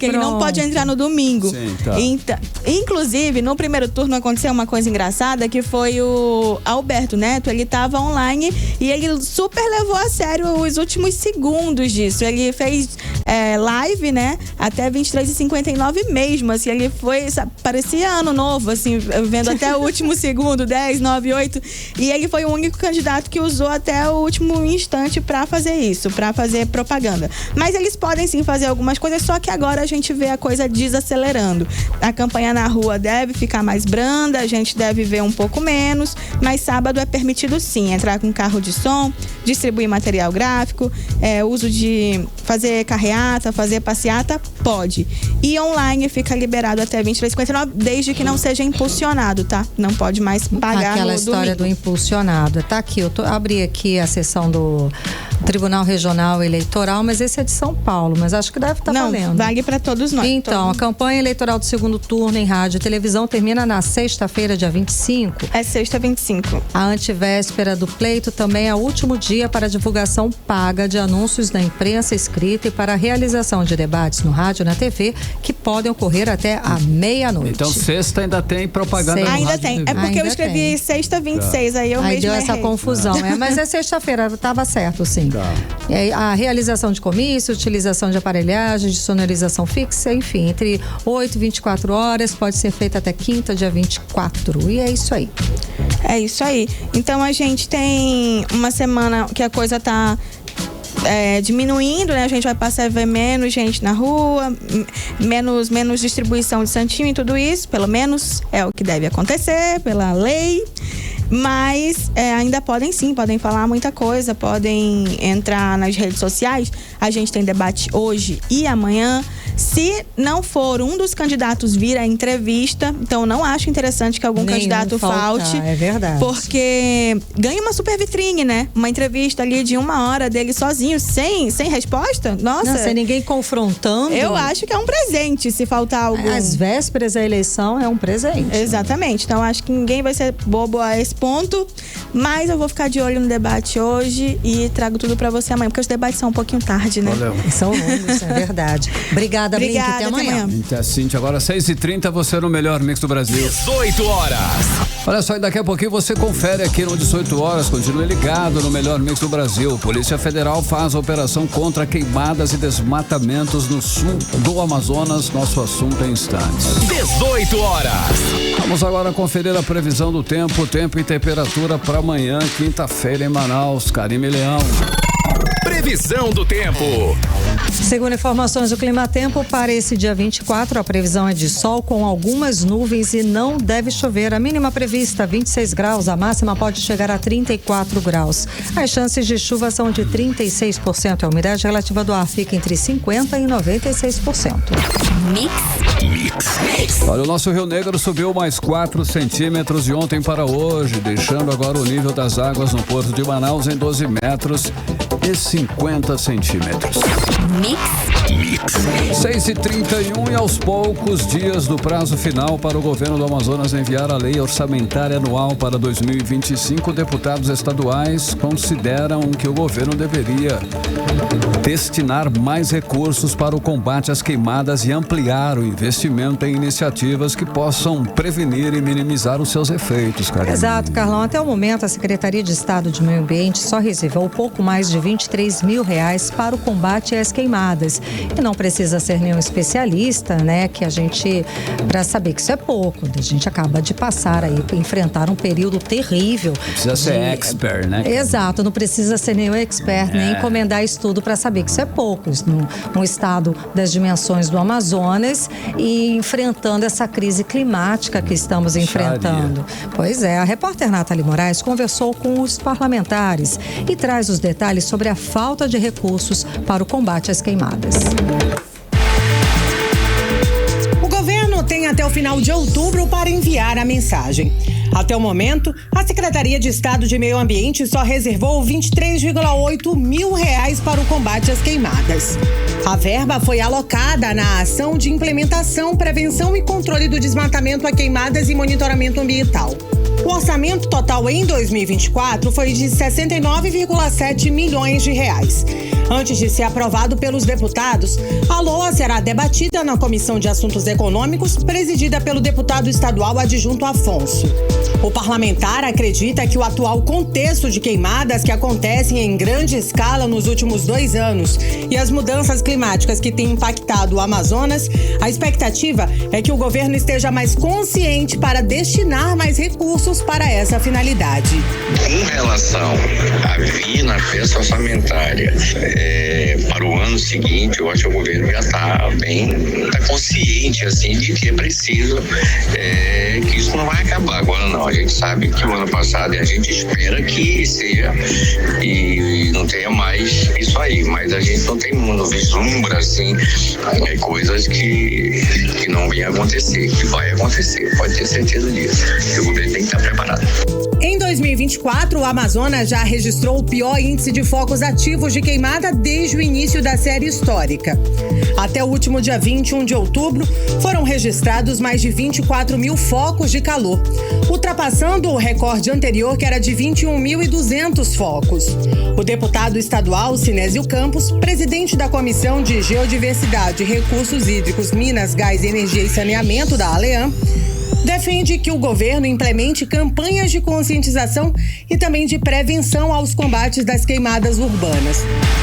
Que ele não pode entrar no domingo. Sim, tá. Então, inclusive, no primeiro turno aconteceu uma coisa engraçada, que foi o Alberto Neto, ele tava online e ele super levou a sério os últimos segundos disso. Ele fez live, né? Até 23h59 mesmo, assim, ele foi, sabe, parecia ano novo, assim, vendo até o último segundo, 10, 9, 8, e ele foi o único candidato que usou até o último instante para fazer isso, para fazer propaganda. Mas eles podem sim fazer algumas coisas, só que agora a gente vê a coisa desacelerando. A campanha na rua deve ficar mais branda, a gente deve ver um pouco menos, mas sábado é permitido sim, entrar com carro de som, distribuir material gráfico, uso de fazer carreata, fazer passeata, pode. E online fica liberado até 23h59, desde que não seja impulsionado, tá? Não pode mais pagar aquela história domingo. Do impulsionado. Tá aqui, abri aqui a sessão do Tribunal Regional Eleitoral, mas esse é de São Paulo, mas acho que deve estar valendo. Não, vale para todos nós. Então, a campanha eleitoral do segundo turno em rádio e televisão termina na sexta-feira, dia 25. É sexta, 25. A antivéspera do pleito também é o último dia para divulgação paga de anúncios na imprensa escrita e para a realização de debates no rádio e na TV, que podem ocorrer até a meia-noite. Então, sexta ainda tem propaganda no Ainda rádio tem. TV. É porque eu escrevi sexta 26, aí eu mesmo deu essa errei. confusão, mas é sexta-feira, estava certo, sim. Tá. A realização de comício, utilização de aparelhagem, de sonorização fixa, enfim, entre 8 e 24 horas, pode ser feita até quinta, dia 24. E é isso aí. É isso aí. Então a gente tem uma semana que a coisa tá diminuindo, né? A gente vai passar a ver menos gente na rua, menos distribuição de santinho e tudo isso, pelo menos é o que deve acontecer pela lei. Mas ainda podem falar muita coisa, podem entrar nas redes sociais. A gente tem debate hoje e amanhã. Se não for um dos candidatos vir à entrevista, então não acho interessante que algum candidato falte. É verdade. Porque ganha uma super vitrine, né? Uma entrevista ali de 1 hora dele sozinho, sem resposta. Nossa. Não, sem ninguém confrontando. Eu acho que é um presente se faltar algum. Às vésperas da eleição é um presente. Exatamente. Então acho que ninguém vai ser bobo a esse ponto. Mas eu vou ficar de olho no debate hoje e trago tudo pra você amanhã, porque os debates são um pouquinho tarde, né? Valeu. São longos, é verdade. Obrigada, Blink. Até amanhã. Cíntia, agora 6h30, você no melhor mix do Brasil. 18 horas. Olha só, e daqui a pouquinho você confere aqui no 18 horas. Continue ligado no melhor mix do Brasil. Polícia Federal faz a operação contra queimadas e desmatamentos no sul do Amazonas. Nosso assunto em instantes. 18 horas. Vamos agora conferir a previsão do tempo e temperatura para amanhã, quinta-feira em Manaus. Karime Leão. Previsão do tempo. Segundo informações do Climatempo, para esse dia 24, a previsão é de sol com algumas nuvens e não deve chover. A mínima prevista 26 graus, a máxima pode chegar a 34 graus. As chances de chuva são de 36%. A umidade relativa do ar fica entre 50% e 96%. Olha, o nosso Rio Negro subiu mais 4 centímetros de ontem para hoje, deixando agora o nível das águas no Porto de Manaus em 12 metros e 50 centímetros. 6h31 e aos poucos dias do prazo final para o governo do Amazonas enviar a lei orçamentária anual para 2025, deputados estaduais consideram que o governo deveria destinar mais recursos para o combate às queimadas e ampliar o investimento em iniciativas que possam prevenir e minimizar os seus efeitos, Karime. Exato, Carlão. Até o momento, a Secretaria de Estado de Meio Ambiente só reservou pouco mais de R$23 mil para o combate às queimadas. E não precisa ser nenhum especialista, né? Que a gente, para saber que isso é pouco, a gente acaba de passar aí, enfrentar um período terrível. Precisa ser expert, né? Exato, não precisa ser nenhum expert, nem encomendar estudo para saber que isso é pouco. Num estado das dimensões do Amazonas e enfrentando essa crise climática que estamos enfrentando. Pois é, a repórter Nathalie Moraes conversou com os parlamentares e traz os detalhes sobre a falta de recursos para o combate às queimadas. O governo tem até o final de outubro para enviar a mensagem. Até o momento, a Secretaria de Estado de Meio Ambiente só reservou R$23,8 mil para o combate às queimadas. A verba foi alocada na ação de implementação, prevenção e controle do desmatamento a queimadas e monitoramento ambiental. O orçamento total em 2024 foi de R$69,7 milhões. Antes de ser aprovado pelos deputados, a LOA será debatida na Comissão de Assuntos Econômicos, presidida pelo deputado estadual adjunto Afonso. O parlamentar acredita que o atual contexto de queimadas que acontecem em grande escala nos últimos 2 anos e as mudanças climáticas que têm impactado o Amazonas, a expectativa é que o governo esteja mais consciente para destinar mais recursos para essa finalidade. Com relação a vir na festa orçamentária para o ano seguinte, eu acho que o governo já está consciente assim, de que é preciso, que isso não vai acabar agora não. A gente sabe que o ano passado e a gente espera que seja e não tenha mais isso aí, mas a gente não vislumbra assim, coisas que não vêm acontecer, que vai acontecer, pode ter certeza disso. E o governo tem que estar preparado. Em 2024, o Amazonas já registrou o pior índice de focos ativos de queimada desde o início da série histórica. Até o último dia 21 de outubro, foram registrados mais de 24 mil focos de calor, ultrapassando o recorde anterior, que era de 21.200 focos. O deputado estadual Sinésio Campos, presidente da Comissão de Geodiversidade, Recursos Hídricos, Minas, Gás, Energia e Saneamento da ALEAM, defende que o governo implemente campanhas de conscientização e também de prevenção aos combates das queimadas urbanas.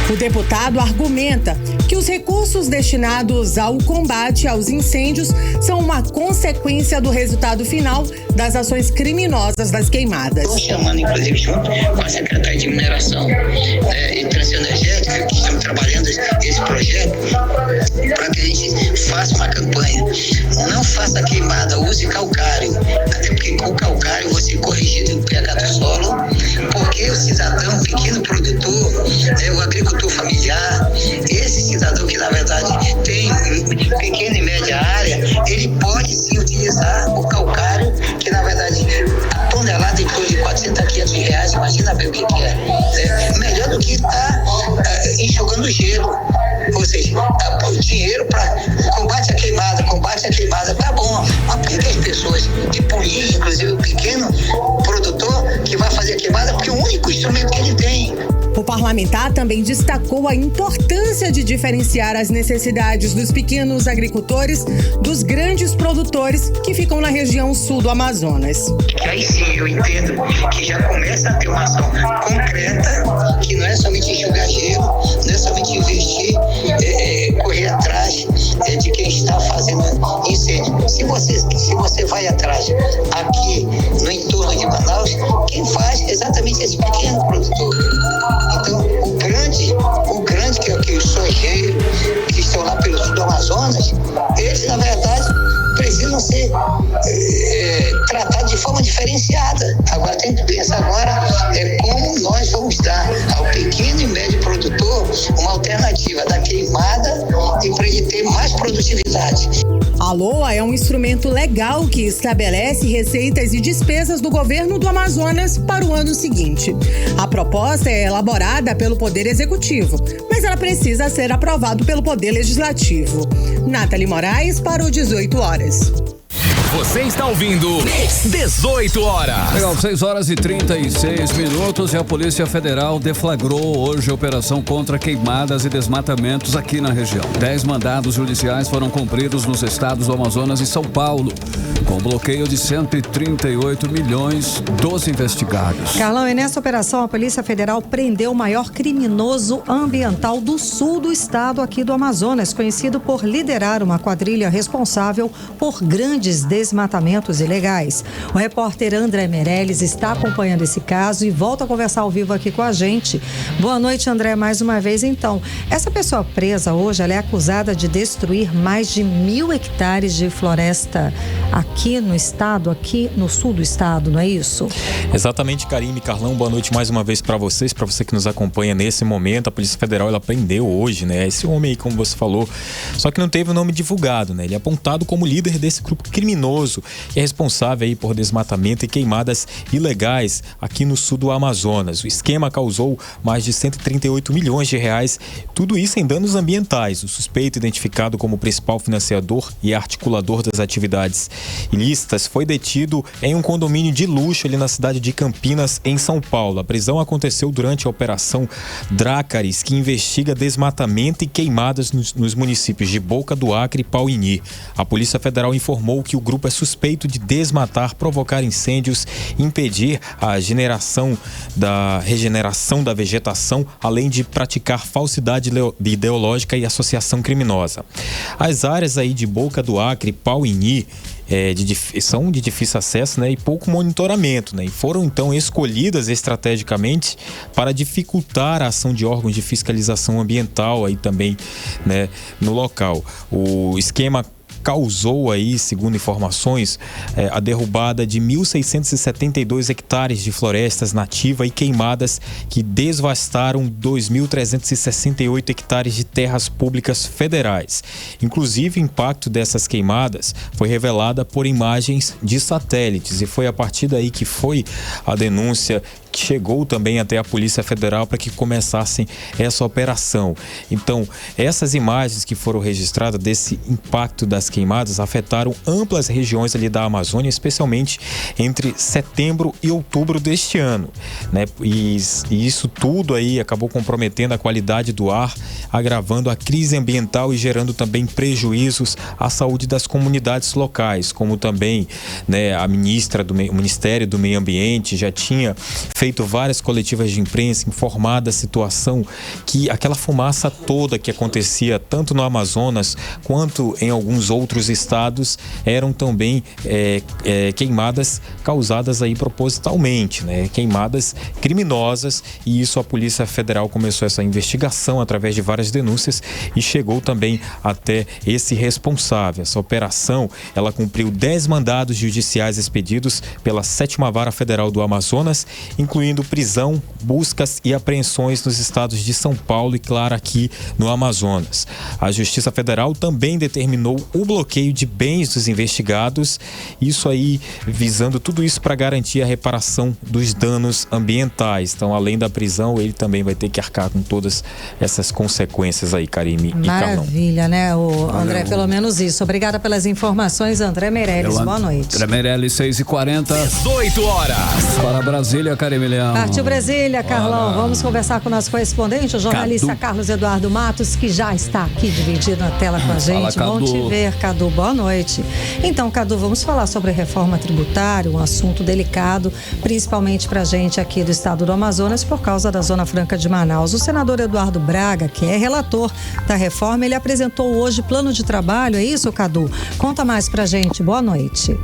O deputado argumenta que os recursos destinados ao combate aos incêndios são uma consequência do resultado final das ações criminosas das queimadas. Estou chamando, inclusive, junto com a Secretaria de Mineração e Transição Energética, que estão trabalhando esse projeto, para que a gente faça uma campanha. Não faça queimada, use calcário, até porque com o calcário você corrige o pH do solo, porque o cidadão, pequeno produtor, o agricultor familiar, esse cidadão que na verdade tem pequena e média área, ele pode sim utilizar o calcário, que na verdade a tonelada em torno de 400 a 500 reais, imagina bem o que é. Melhor do que estar enxugando gelo. Ou seja, o dinheiro para combate à queimada, tá bom. Mas por que as pessoas de polícia, inclusive o pequeno produtor que vai fazer a queimada, porque é o único instrumento que ele tem. O parlamentar também destacou a importância de diferenciar as necessidades dos pequenos agricultores dos grandes produtores que ficam na região sul do Amazonas. Aí sim, eu entendo que já começa a ter uma ação concreta, que não é somente enxugar gelo, não é somente investir, correr atrás de quem está fazendo incêndio. Se você vai atrás aqui no entorno de Manaus, quem faz é exatamente esse pequeno produtor. Então, o grande que é os sojeiros que estão lá pelo sul do Amazonas, eles, na verdade, precisam ser tratados de forma diferenciada. Agora, tem que pensar como nós vamos dar ao pequeno e médio produtor uma alternativa da queimada e para ele ter mais produtividade. A LOA é um instrumento legal que estabelece receitas e despesas do governo do Amazonas para o ano seguinte. A proposta é elaborada pelo Poder Executivo, mas ela precisa ser aprovada pelo Poder Legislativo. Nathalie Moraes para o 18 horas. Você está ouvindo 18 horas. Legal, 6 horas e 36 minutos e a Polícia Federal deflagrou hoje a operação contra queimadas e desmatamentos aqui na região. 10 mandados judiciais foram cumpridos nos estados do Amazonas e São Paulo, com bloqueio de 138 milhões dos investigados. Carlão, e nessa operação a Polícia Federal prendeu o maior criminoso ambiental do sul do estado aqui do Amazonas, conhecido por liderar uma quadrilha responsável por grandes desmatamentos ilegais. O repórter André Meirelles está acompanhando esse caso e volta a conversar ao vivo aqui com a gente. Boa noite, André, mais uma vez. Então, essa pessoa presa hoje, ela é acusada de destruir mais de 1.000 hectares de floresta aqui no estado, aqui no sul do estado, não é isso? Exatamente, Karime, Carlão, boa noite mais uma vez para vocês, para você que nos acompanha nesse momento. A Polícia Federal, ela prendeu hoje, né, esse homem aí, como você falou, só que não teve o nome divulgado, né, ele é apontado como líder desse grupo criminoso e é responsável aí por desmatamento e queimadas ilegais aqui no sul do Amazonas. O esquema causou mais de 138 milhões de reais, tudo isso em danos ambientais. O suspeito, identificado como principal financiador e articulador das atividades ilícitas, foi detido em um condomínio de luxo ali na cidade de Campinas, em São Paulo. A prisão aconteceu durante a Operação Drácaris, que investiga desmatamento e queimadas nos municípios de Boca do Acre e Pauini. A Polícia Federal informou que o grupo é suspeito de desmatar, provocar incêndios, impedir a regeneração da vegetação, além de praticar falsidade ideológica e associação criminosa. As áreas aí de Boca do Acre e Pauini são de difícil acesso, né, e pouco monitoramento, né, e foram então escolhidas estrategicamente para dificultar a ação de órgãos de fiscalização ambiental aí também, né, no local. O esquema causou aí, segundo informações, a derrubada de 1.672 hectares de florestas nativas e queimadas que devastaram 2.368 hectares de terras públicas federais. Inclusive, o impacto dessas queimadas foi revelada por imagens de satélites e foi a partir daí que foi a denúncia que chegou também até a Polícia Federal para que começassem essa operação. Então, essas imagens que foram registradas desse impacto das queimadas afetaram amplas regiões ali da Amazônia, especialmente entre setembro e outubro deste ano, né? E isso tudo aí acabou comprometendo a qualidade do ar, agravando a crise ambiental e gerando também prejuízos à saúde das comunidades locais, como também, né, o Ministério do Meio Ambiente já tinha feito várias coletivas de imprensa, informado da situação que aquela fumaça toda que acontecia tanto no Amazonas quanto em alguns outros estados eram também queimadas causadas aí propositalmente, né? Queimadas criminosas, e isso a Polícia Federal começou essa investigação através de várias denúncias e chegou também até esse responsável. Essa operação, ela cumpriu 10 mandados judiciais expedidos pela 7ª Vara Federal do Amazonas, incluindo prisão, buscas e apreensões nos estados de São Paulo e, claro, aqui no Amazonas. A Justiça Federal também determinou o bloqueio de bens dos investigados, isso aí visando tudo isso para garantir a reparação dos danos ambientais. Então, além da prisão, ele também vai ter que arcar com todas essas consequências aí, Karime e Carlão. Maravilha, né, André? Pelo menos isso. Obrigada pelas informações, André Meirelles. Boa noite. André Meirelles, 6h40. 18 horas. Para Brasília, Karime Leão. Partiu Brasília, Carlão. Vamos conversar com o nosso correspondente, o jornalista Cadu. Carlos Eduardo Matos, que já está aqui dividido na tela com a gente. Fala, Bom te ver, Cadu. Boa noite. Então, Cadu, vamos falar sobre reforma tributária, um assunto delicado, principalmente para a gente aqui do estado do Amazonas, por causa da Zona Franca de Manaus. O senador Eduardo Braga, que é relator da reforma, ele apresentou hoje plano de trabalho, é isso, Cadu? Conta mais pra gente. Boa noite.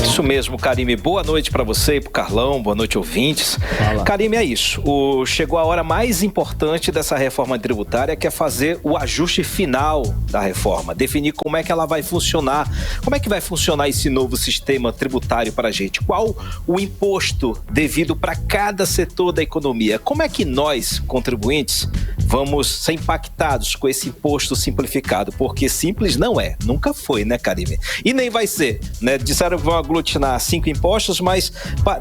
Isso mesmo, Karime. Boa noite para você e pro Carlão. Boa noite, ouvintes. Fala. Karime, é isso. Chegou a hora mais importante dessa reforma tributária, que é fazer o ajuste final da reforma. Definir como é que ela vai funcionar. Como é que vai funcionar esse novo sistema tributário para a gente? Qual o imposto devido para cada setor da economia? Como é que nós, contribuintes, vamos ser impactados com esse imposto simplificado? Porque simples não é. Nunca foi, né, Karime? E nem vai ser, né? Disseram que vão aglutinar 5 impostos, mas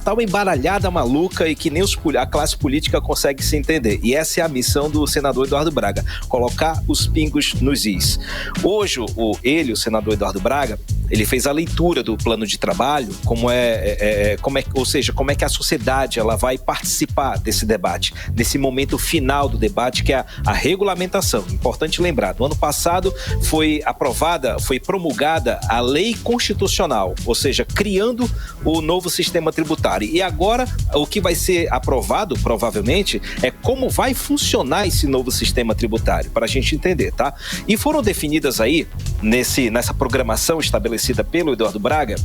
tá uma embaralhada maluca e que nem a classe política consegue se entender. E essa é a missão do senador Eduardo Braga, colocar os pingos nos is. Hoje, o senador Eduardo Braga, ele fez a leitura do plano de trabalho, como é que a sociedade ela vai participar desse debate, nesse momento final do debate, que é a regulamentação. Importante lembrar, no ano passado foi promulgada a lei constitucional, ou seja, criando o novo sistema tributário. E agora, o que vai ser aprovado, provavelmente, é como vai funcionar esse novo sistema tributário, para a gente entender, tá? E foram definidas aí, nessa programação estabelecida pelo Eduardo Braga,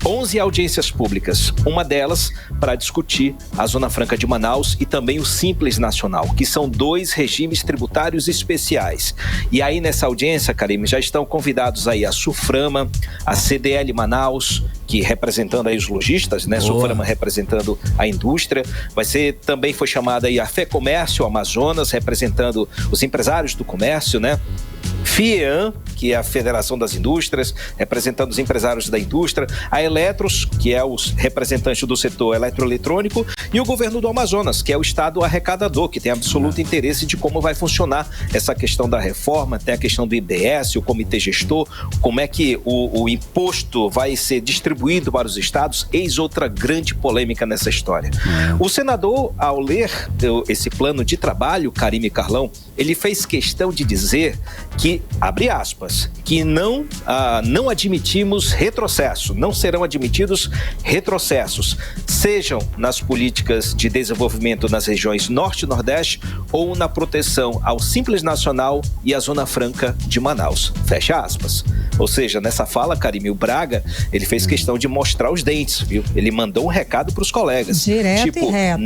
11 audiências públicas. Uma delas para discutir a Zona Franca de Manaus e também o Simples Nacional, que são 2 regimes tributários especiais. E aí, nessa audiência, Karime, já estão convidados aí a Suframa, a CDL Manaus, que representando aí os lojistas, né? Suframa representando a indústria. Também foi chamada aí a FEComércio Amazonas, representando os empresários do comércio, né? FIEAM, que é a Federação das Indústrias, representando os empresários da indústria, a Eletros, que é os representantes do setor eletroeletrônico, e o governo do Amazonas, que é o estado arrecadador, que tem absoluto interesse de como vai funcionar essa questão da reforma, tem a questão do IBS, o comitê gestor, como é que o imposto vai ser distribuído para os estados, eis outra grande polêmica nessa história. O senador, ao ler esse plano de trabalho, Karime e Carlão, ele fez questão de dizer que, abre aspas, que não admitimos retrocesso, não serão admitidos retrocessos, sejam nas políticas de desenvolvimento nas regiões Norte e Nordeste ou na proteção ao Simples Nacional e à Zona Franca de Manaus. Fecha aspas. Ou seja, nessa fala, Karime, o Braga, ele fez questão de mostrar os dentes, viu? Ele mandou um recado para os colegas. Direto e reto.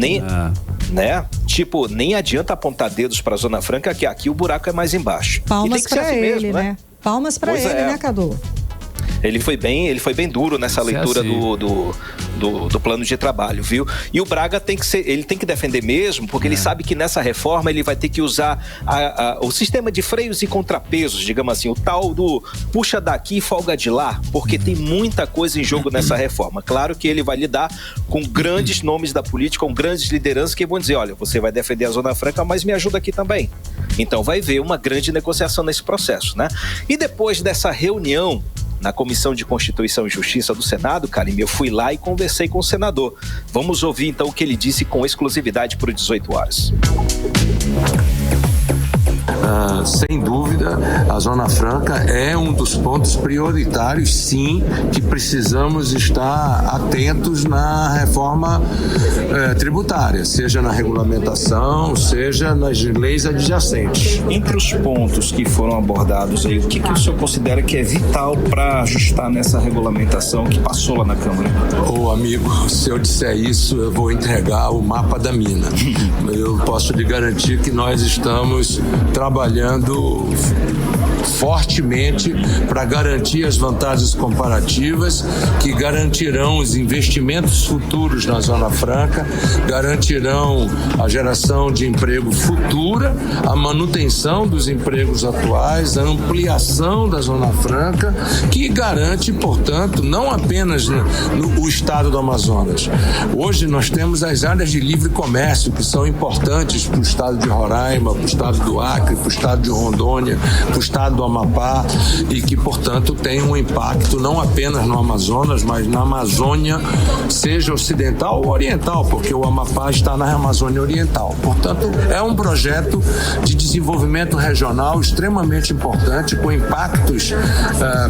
Nem adianta apontar dedos para a Zona Franca, que aqui o buraco é mais embaixo. Palmas para ele, mesmo, né? Palmas para ele, né, Cadu? Ele foi bem duro nessa leitura do plano de trabalho, viu? E o Braga tem que defender mesmo, porque ele sabe que nessa reforma ele vai ter que usar o sistema de freios e contrapesos, digamos assim, o tal do puxa daqui e folga de lá, porque tem muita coisa em jogo nessa reforma. Claro que ele vai lidar com grandes nomes da política, com grandes lideranças que vão dizer, olha, você vai defender a Zona Franca, mas me ajuda aqui também. Então vai haver uma grande negociação nesse processo, né? E depois dessa reunião na Comissão de Constituição e Justiça do Senado, Karime, eu fui lá e conversei com o senador. Vamos ouvir então o que ele disse com exclusividade por 18 horas. Sem dúvida, a Zona Franca é um dos pontos prioritários, sim, que precisamos estar atentos na reforma tributária, seja na regulamentação, seja nas leis adjacentes. Entre os pontos que foram abordados aí, o que o senhor considera que é vital para ajustar nessa regulamentação que passou lá na Câmara? Ô amigo, se eu disser isso, eu vou entregar o mapa da mina. Eu posso lhe garantir que nós estamos trabalhando fortemente para garantir as vantagens comparativas que garantirão os investimentos futuros na Zona Franca, garantirão a geração de emprego futura, a manutenção dos empregos atuais, a ampliação da Zona Franca, que garante, portanto, não apenas o estado do Amazonas. Hoje nós temos as áreas de livre comércio, que são importantes para o estado de Roraima, para o estado do Acre, para o estado de Rondônia, para o estado do Amapá, e que, portanto, tem um impacto não apenas no Amazonas, mas na Amazônia, seja ocidental ou oriental, porque o Amapá está na Amazônia Oriental. Portanto, é um projeto de desenvolvimento regional extremamente importante, com impactos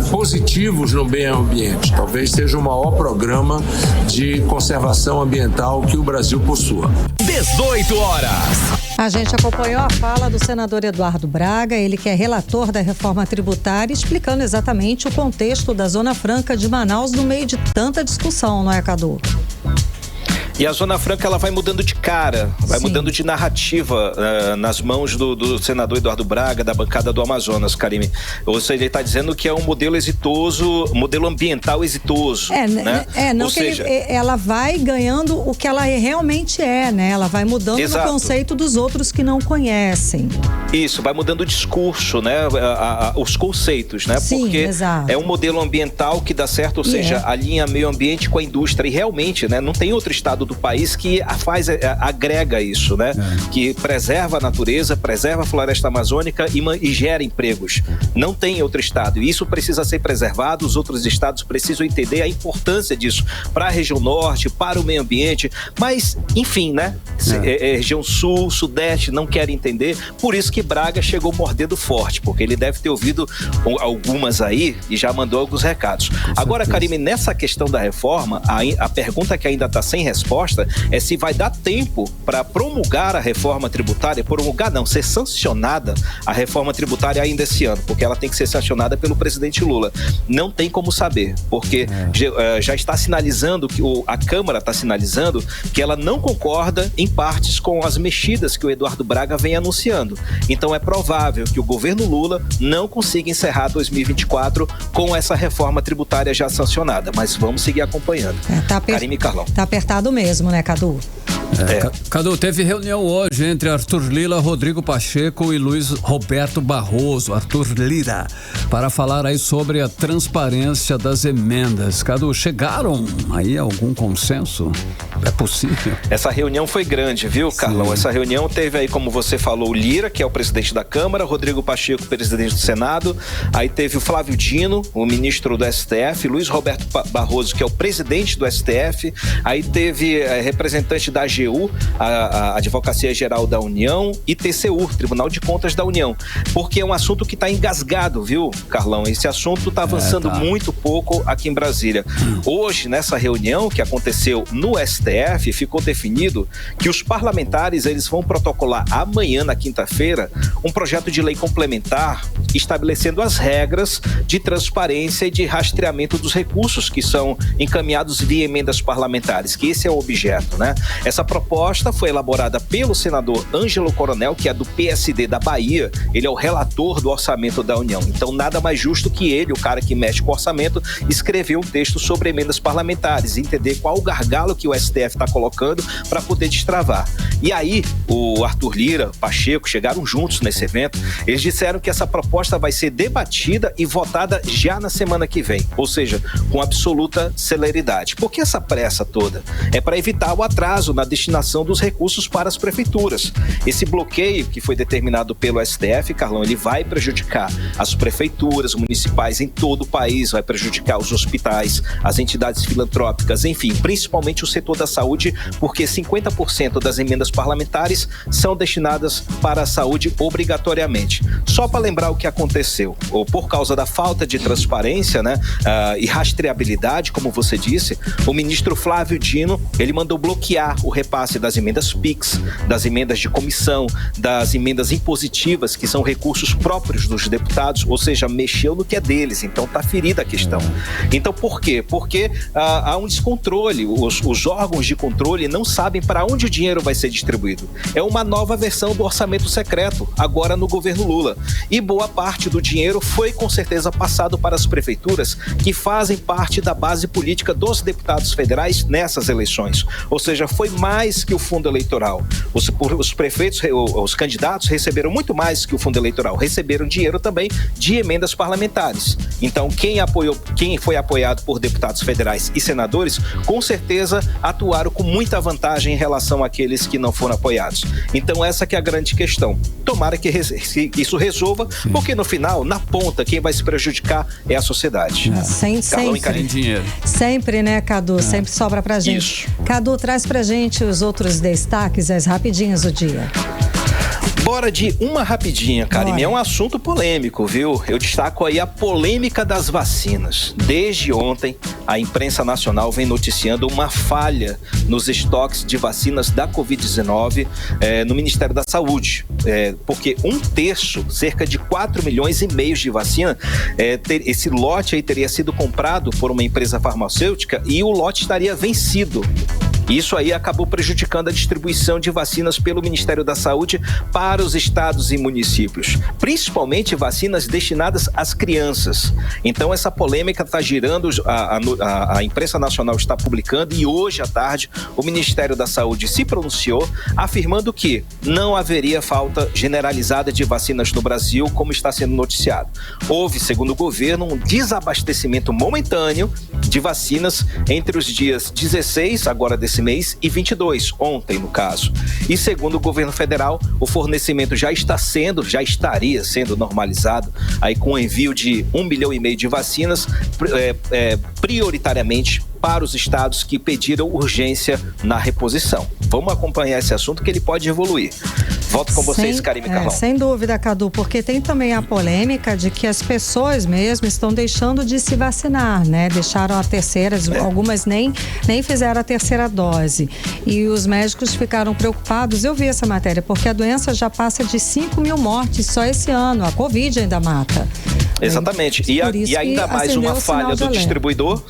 positivos no meio ambiente. Talvez seja o maior programa de conservação ambiental que o Brasil possua. 18 horas. A gente acompanhou a fala do senador Eduardo Braga, ele que é relator da reforma tributária, explicando exatamente o contexto da Zona Franca de Manaus no meio de tanta discussão, não é, Cadu? E a Zona Franca, ela vai mudando de cara, vai mudando de narrativa nas mãos do senador Eduardo Braga, da bancada do Amazonas, Karime. Ou seja, ele está dizendo que é um modelo exitoso, modelo ambiental exitoso, né? Não, ou que seja, ela vai ganhando o que ela realmente é, né? Ela vai mudando o conceito dos outros que não conhecem. Isso, vai mudando o discurso, né? Os conceitos, né? Sim, porque exato. É um modelo ambiental que dá certo, ou seja, alinha meio ambiente com a indústria. E realmente, né? Não tem outro estado do país que agrega isso, né? Que preserva a natureza, preserva a floresta amazônica e gera empregos. Não tem outro estado. E isso precisa ser preservado. Os outros estados precisam entender a importância disso para a região norte, para o meio ambiente. Mas, enfim, né? Região sul, sudeste não querem entender. Por isso que Braga chegou mordendo forte, porque ele deve ter ouvido algumas aí e já mandou alguns recados. Agora, Karime, nessa questão da reforma, a pergunta que ainda está sem resposta é se vai dar tempo para promulgar a reforma tributária, ser sancionada a reforma tributária ainda esse ano, porque ela tem que ser sancionada pelo presidente Lula. Não tem como saber, porque já está sinalizando, a Câmara está sinalizando que ela não concorda em partes com as mexidas que o Eduardo Braga vem anunciando. Então é provável que o governo Lula não consiga encerrar 2024 com essa reforma tributária já sancionada, mas vamos seguir acompanhando. Karime e Carlão. Tá apertado mesmo, né, Cadu? Cadu, teve reunião hoje entre Arthur Lira, Rodrigo Pacheco e Luiz Roberto Barroso, Arthur Lira, para falar aí sobre a transparência das emendas. Cadu, chegaram aí a algum consenso? É possível? Essa reunião foi grande, viu, Carlão? Essa reunião teve aí, como você falou, o Lira, que é o presidente da Câmara, Rodrigo Pacheco, presidente do Senado, aí teve o Flávio Dino, o ministro do STF, Luiz Roberto Barroso, que é o presidente do STF, aí teve representante da AGU, a Advocacia Geral da União, e TCU, Tribunal de Contas da União, porque é um assunto que está engasgado, viu, Carlão? Esse assunto está avançando muito pouco aqui em Brasília. Hoje, nessa reunião que aconteceu no STF, ficou definido que os parlamentares eles vão protocolar amanhã, na quinta-feira, um projeto de lei complementar estabelecendo as regras de transparência e de rastreamento dos recursos que são encaminhados via emendas parlamentares, que esse é o objeto, né? Essa proposta foi elaborada pelo senador Ângelo Coronel, que é do PSD da Bahia. Ele é o relator do orçamento da União. Então, nada mais justo que ele, o cara que mexe com o orçamento, escrever um texto sobre emendas parlamentares, entender qual o gargalo que o STF está colocando para poder destravar. E aí, o Arthur Lira, Pacheco, chegaram juntos nesse evento. Eles disseram que essa proposta vai ser debatida e votada já na semana que vem, ou seja, com absoluta celeridade. Por que essa pressa toda? É para evitar o atraso na destinação dos recursos para as prefeituras. Esse bloqueio que foi determinado pelo STF, Carlão, ele vai prejudicar as prefeituras municipais em todo o país, vai prejudicar os hospitais, as entidades filantrópicas, enfim, principalmente o setor da saúde, porque 50% das emendas parlamentares são destinadas para a saúde obrigatoriamente. Só para lembrar o que aconteceu, por causa da falta de transparência, né, e rastreabilidade, como você disse, o ministro Flávio Dino, ele mandou bloquear o repasse das emendas PIX, das emendas de comissão, das emendas impositivas, que são recursos próprios dos deputados, ou seja, mexeu no que é deles, então está ferida a questão. Então por quê? Porque há um descontrole, os órgãos de controle não sabem para onde o dinheiro vai ser distribuído. É uma nova versão do orçamento secreto, agora no governo Lula. E boa parte do dinheiro foi com certeza passado para as prefeituras, que fazem parte da base política dos deputados federais nessas eleições. Ou seja, foi mais que o fundo eleitoral. Os prefeitos, os candidatos receberam muito mais que o fundo eleitoral, receberam dinheiro também de emendas parlamentares. Então, quem foi apoiado por deputados federais e senadores, com certeza atuaram com muita vantagem em relação àqueles que não foram apoiados. Então, essa que é a grande questão. Tomara que isso resolva, porque no final, na ponta, quem vai se prejudicar é a sociedade. Sem dinheiro. Sempre, né, Cadu? Sempre sobra pra gente. Isso. Cadu, traz pra gente os outros destaques, as rapidinhas do dia. Bora de uma rapidinha, Karime. É um assunto polêmico, viu? Eu destaco aí a polêmica das vacinas. Desde ontem, a imprensa nacional vem noticiando uma falha nos estoques de vacinas da Covid-19 no Ministério da Saúde. Porque 1/3, cerca de 4,5 milhões de vacina, esse lote aí teria sido comprado por uma empresa farmacêutica e o lote estaria vencido. Isso aí acabou prejudicando a distribuição de vacinas pelo Ministério da Saúde para os estados e municípios, principalmente vacinas destinadas às crianças. Então essa polêmica está girando, a imprensa nacional está publicando, e hoje à tarde o Ministério da Saúde se pronunciou afirmando que não haveria falta generalizada de vacinas no Brasil, como está sendo noticiado. Houve, segundo o governo, um desabastecimento momentâneo de vacinas entre os dias 16, agora desse mês, e 22, ontem no caso. E segundo o governo federal, o fornecimento já estaria sendo normalizado, aí com o envio de 1,5 milhão de vacinas, prioritariamente para os estados que pediram urgência na reposição. Vamos acompanhar esse assunto, que ele pode evoluir. Volto com vocês, Karime e Carlão. Sem dúvida, Cadu, porque tem também a polêmica de que as pessoas mesmo estão deixando de se vacinar, né? Deixaram a terceira, algumas nem fizeram a terceira dose. E os médicos ficaram preocupados. Eu vi essa matéria, porque a doença já passa de 5 mil mortes só esse ano. A Covid ainda mata. Exatamente. E ainda mais uma falha do distribuidor.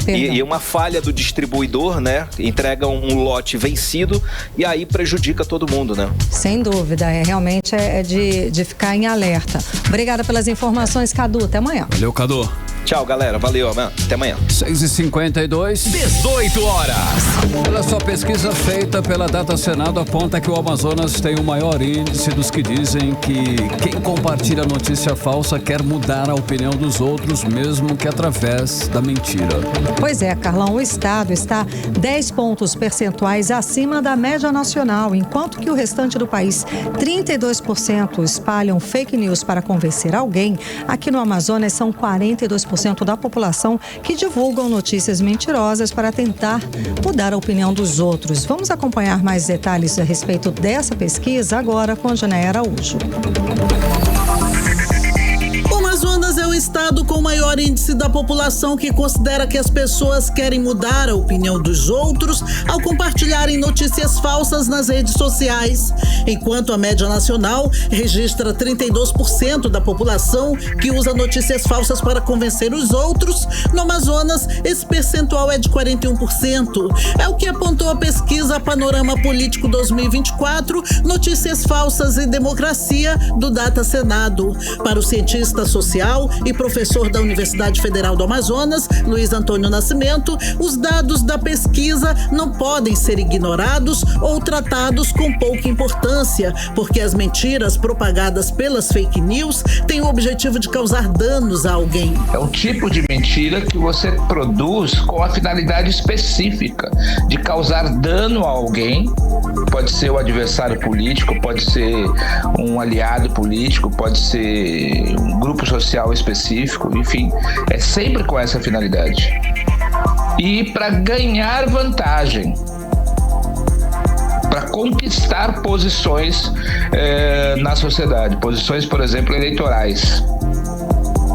E uma falha do distribuidor, né? Entrega um lote vencido e aí prejudica todo mundo, né? Sem dúvida, realmente é de ficar em alerta. Obrigada pelas informações, Cadu. Até amanhã. Valeu, Cadu. Tchau, galera. Valeu, até amanhã. 6h52. 18 horas. Olha só, pesquisa feita pela Data Senado aponta que o Amazonas tem o maior índice dos que dizem que quem compartilha notícia falsa quer mudar a opinião dos outros, mesmo que através da mentira. Pois é, Carlão, o estado está 10 pontos percentuais acima da média nacional, enquanto que o restante do país, 32% espalham fake news para convencer alguém. Aqui no Amazonas são 42% da população que divulgam notícias mentirosas para tentar mudar a opinião dos outros. Vamos acompanhar mais detalhes a respeito dessa pesquisa agora com Janaína Araújo. Amazonas é o estado com o maior índice da população que considera que as pessoas querem mudar a opinião dos outros ao compartilharem notícias falsas nas redes sociais. Enquanto a média nacional registra 32% da população que usa notícias falsas para convencer os outros, no Amazonas esse percentual é de 41%. É o que apontou a pesquisa Panorama Político 2024, Notícias Falsas e Democracia, do Data Senado. Para o cientista social e e professor da Universidade Federal do Amazonas, Luiz Antônio Nascimento, os dados da pesquisa não podem ser ignorados ou tratados com pouca importância, porque as mentiras propagadas pelas fake news têm o objetivo de causar danos a alguém. É um tipo de mentira que você produz com a finalidade específica de causar dano a alguém. Pode ser o adversário político, pode ser um aliado político, pode ser um grupo social específico, enfim, é sempre com essa finalidade. E para ganhar vantagem, para conquistar posições na sociedade, posições, por exemplo, eleitorais.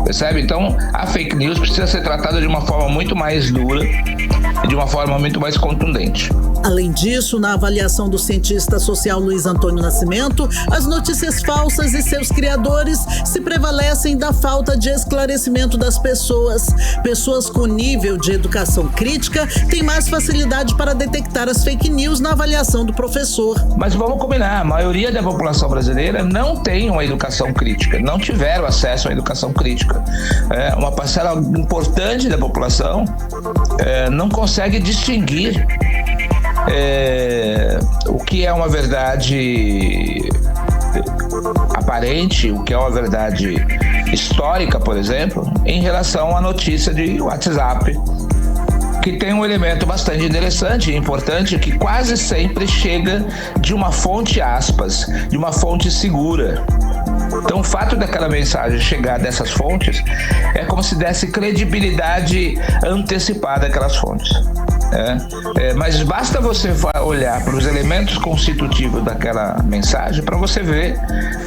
Percebe? Então, a fake news precisa ser tratada de uma forma muito mais dura e de uma forma muito mais contundente. Além disso, na avaliação do cientista social Luiz Antônio Nascimento, as notícias falsas e seus criadores se prevalecem da falta de esclarecimento das pessoas. Pessoas com nível de educação crítica têm mais facilidade para detectar as fake news na avaliação do professor. Mas vamos combinar, a maioria da população brasileira não tem uma educação crítica, não tiveram acesso à educação crítica. Uma parcela importante da população não consegue distinguir o que é uma verdade aparente, o que é uma verdade histórica, por exemplo, em relação à notícia de WhatsApp, que tem um elemento bastante interessante e importante, que quase sempre chega de uma fonte, aspas, de uma fonte segura. Então, o fato daquela mensagem chegar dessas fontes é como se desse credibilidade antecipada àquelas fontes. Mas basta você olhar para os elementos constitutivos daquela mensagem para você ver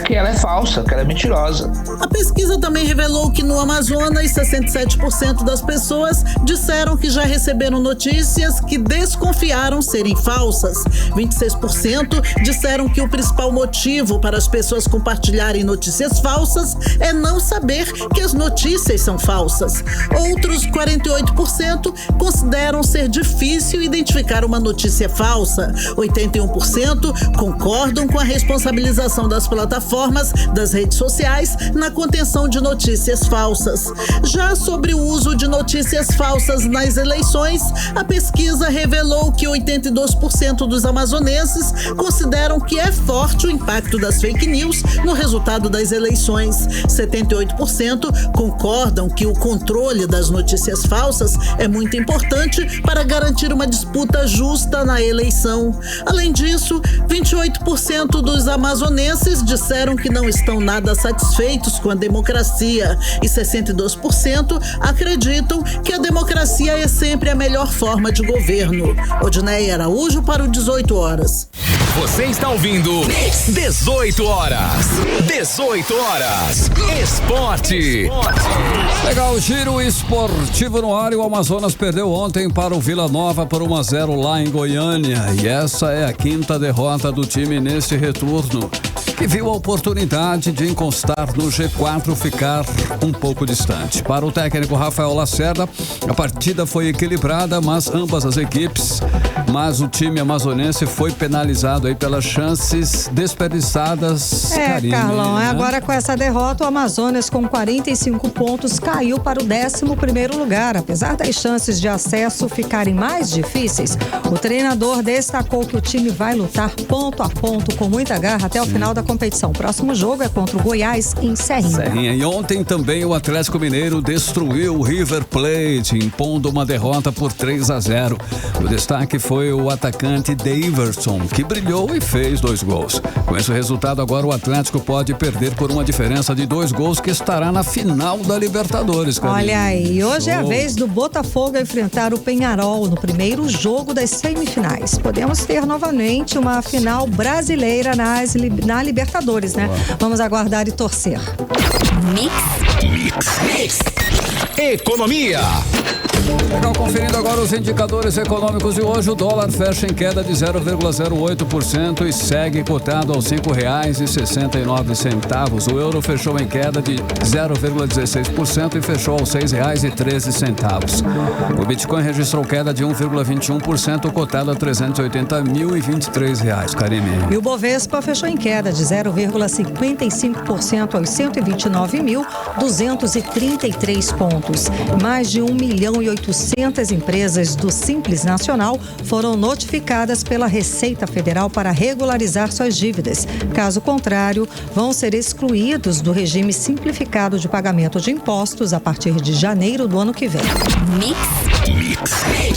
que ela é falsa, que ela é mentirosa. A pesquisa também revelou que no Amazonas, 67% das pessoas disseram que já receberam notícias que desconfiaram serem falsas. 26% disseram que o principal motivo para as pessoas compartilharem notícias falsas é não saber que as notícias são falsas. Outros 48% consideram ser difícil identificar uma notícia falsa. 81% concordam com a responsabilização das plataformas das redes sociais na contenção de notícias falsas. Já sobre o uso de notícias falsas nas eleições, a pesquisa revelou que 82% dos amazonenses consideram que é forte o impacto das fake news no resultado das eleições. 78% concordam que o controle das notícias falsas é muito importante para garantir uma disputa justa na eleição. Além disso, 28% dos amazonenses disseram que não estão nada satisfeitos com a democracia e 62% acreditam que a democracia é sempre a melhor forma de governo. Odneia Araújo para o 18 horas. Você está ouvindo 18 horas. 18 horas. Esporte. Legal, giro esportivo no ar. E o Amazonas perdeu ontem para o Vila Nova por 1-0 lá em Goiânia. E essa é a quinta derrota do time neste retorno, que viu a oportunidade de encostar no G4, ficar um pouco distante. Para o técnico Rafael Lacerda, a partida foi equilibrada, mas ambas as equipes, mas o time amazonense foi penalizado aí pelas chances desperdiçadas. Karine, Carlão, né? agora com essa derrota, o Amazonas com 45 pontos caiu para o 11º lugar. Apesar das chances de acesso ficarem mais difíceis, o treinador destacou que o time vai lutar ponto a ponto com muita garra até o final da competição. O próximo jogo é contra o Goiás em Serrinha. E ontem também o Atlético Mineiro destruiu o River Plate, impondo uma derrota por 3-0. O destaque foi o atacante Daverson, que brilhou e fez 2 gols. Com esse resultado, agora o Atlético pode perder por uma diferença de 2 gols, que estará na final da Libertadores. Karine. Olha aí, hoje é a vez do Botafogo enfrentar o Peñarol no primeiro jogo das semifinais. Podemos ter novamente uma final brasileira na Libertadores, né? Vamos aguardar e torcer. Mix. Economia. Legal, conferindo agora os indicadores econômicos de hoje. O dólar fecha em queda de 0,08% e segue cotado aos R$5,69. O euro fechou em queda de 0,16% e fechou aos R$6,13. O Bitcoin registrou queda de 1,21%, cotado a R$380.023. Karine. E o Bovespa fechou em queda de 0,55% aos 129.233 pontos. Mais de 1.800.000 empresas do Simples Nacional foram notificadas pela Receita Federal para regularizar suas dívidas. Caso contrário, vão ser excluídos do regime simplificado de pagamento de impostos a partir de janeiro do ano que vem.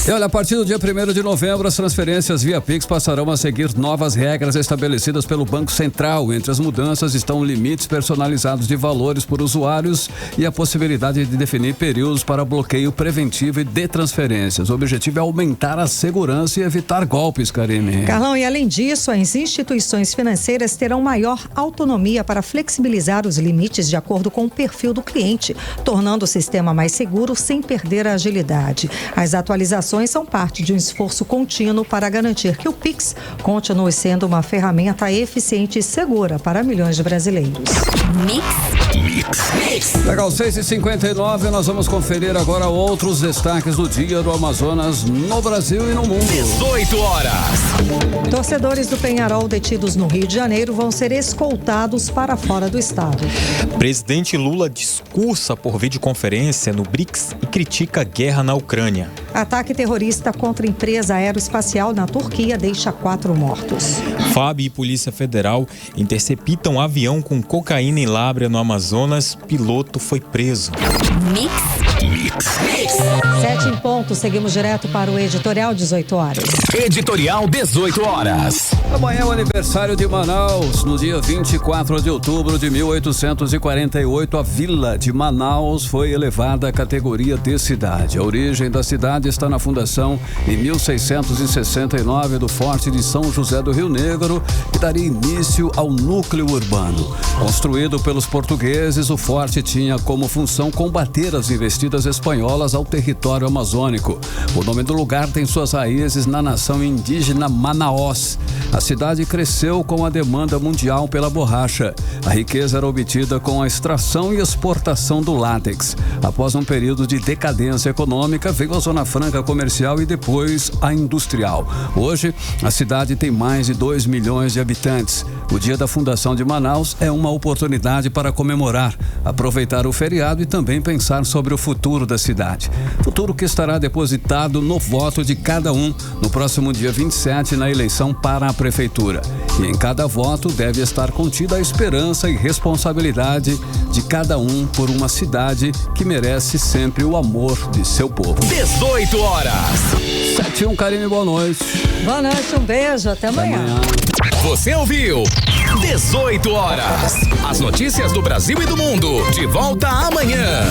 E olha, a partir do dia 1º de novembro, as transferências via Pix passarão a seguir novas regras estabelecidas pelo Banco Central. Entre as mudanças estão limites personalizados de valores por usuários e a possibilidade de definir períodos para bloqueio preventivo e de transferências. O objetivo é aumentar a segurança e evitar golpes, Karine. Carlão, e além disso, as instituições financeiras terão maior autonomia para flexibilizar os limites de acordo com o perfil do cliente, tornando o sistema mais seguro sem perder a agilidade. As atualizações são parte de um esforço contínuo para garantir que o Pix continue sendo uma ferramenta eficiente e segura para milhões de brasileiros. Legal, 6h59, nós vamos conferir agora outros destaques do dia do Amazonas no Brasil e no mundo. 18 horas. Torcedores do Penharol detidos no Rio de Janeiro vão ser escoltados para fora do estado. Presidente Lula discursa por videoconferência no BRICS e critica a guerra na Ucrânia. Ataque terrorista contra empresa aeroespacial na Turquia deixa 4 mortos. FAB e Polícia Federal interceptam avião com cocaína em Lábrea, no Amazonas. Piloto foi preso. 7 em ponto, seguimos direto para o editorial 18 horas. Editorial 18 horas. Amanhã é o aniversário de Manaus. No dia 24 de outubro de 1848, a vila de Manaus foi elevada à categoria de cidade. A origem da cidade está na fundação em 1669 do Forte de São José do Rio Negro, que daria início ao núcleo urbano. Construído pelos portugueses, o forte tinha como função combater as investidas espanholas ao território amazônico. O nome do lugar tem suas raízes na nação indígena Manaós. A cidade cresceu com a demanda mundial pela borracha. A riqueza era obtida com a extração e exportação do látex. Após um período de decadência econômica, veio a Zona Franca comercial e depois a industrial. Hoje, a cidade tem mais de 2 milhões de habitantes. O dia da fundação de Manaus é uma oportunidade para comemorar, aproveitar o feriado e também pensar sobre o futuro da cidade. Futuro que estará depositado no voto de cada um no próximo dia 27 na eleição para a prefeitura. E em cada voto deve estar contida a esperança e responsabilidade de cada um por uma cidade que merece sempre o amor de seu povo. 18 horas. 7-1, Karine, boa noite. Boa noite, um beijo, até amanhã. Você ouviu 18 horas. As notícias do Brasil e do mundo. De volta amanhã.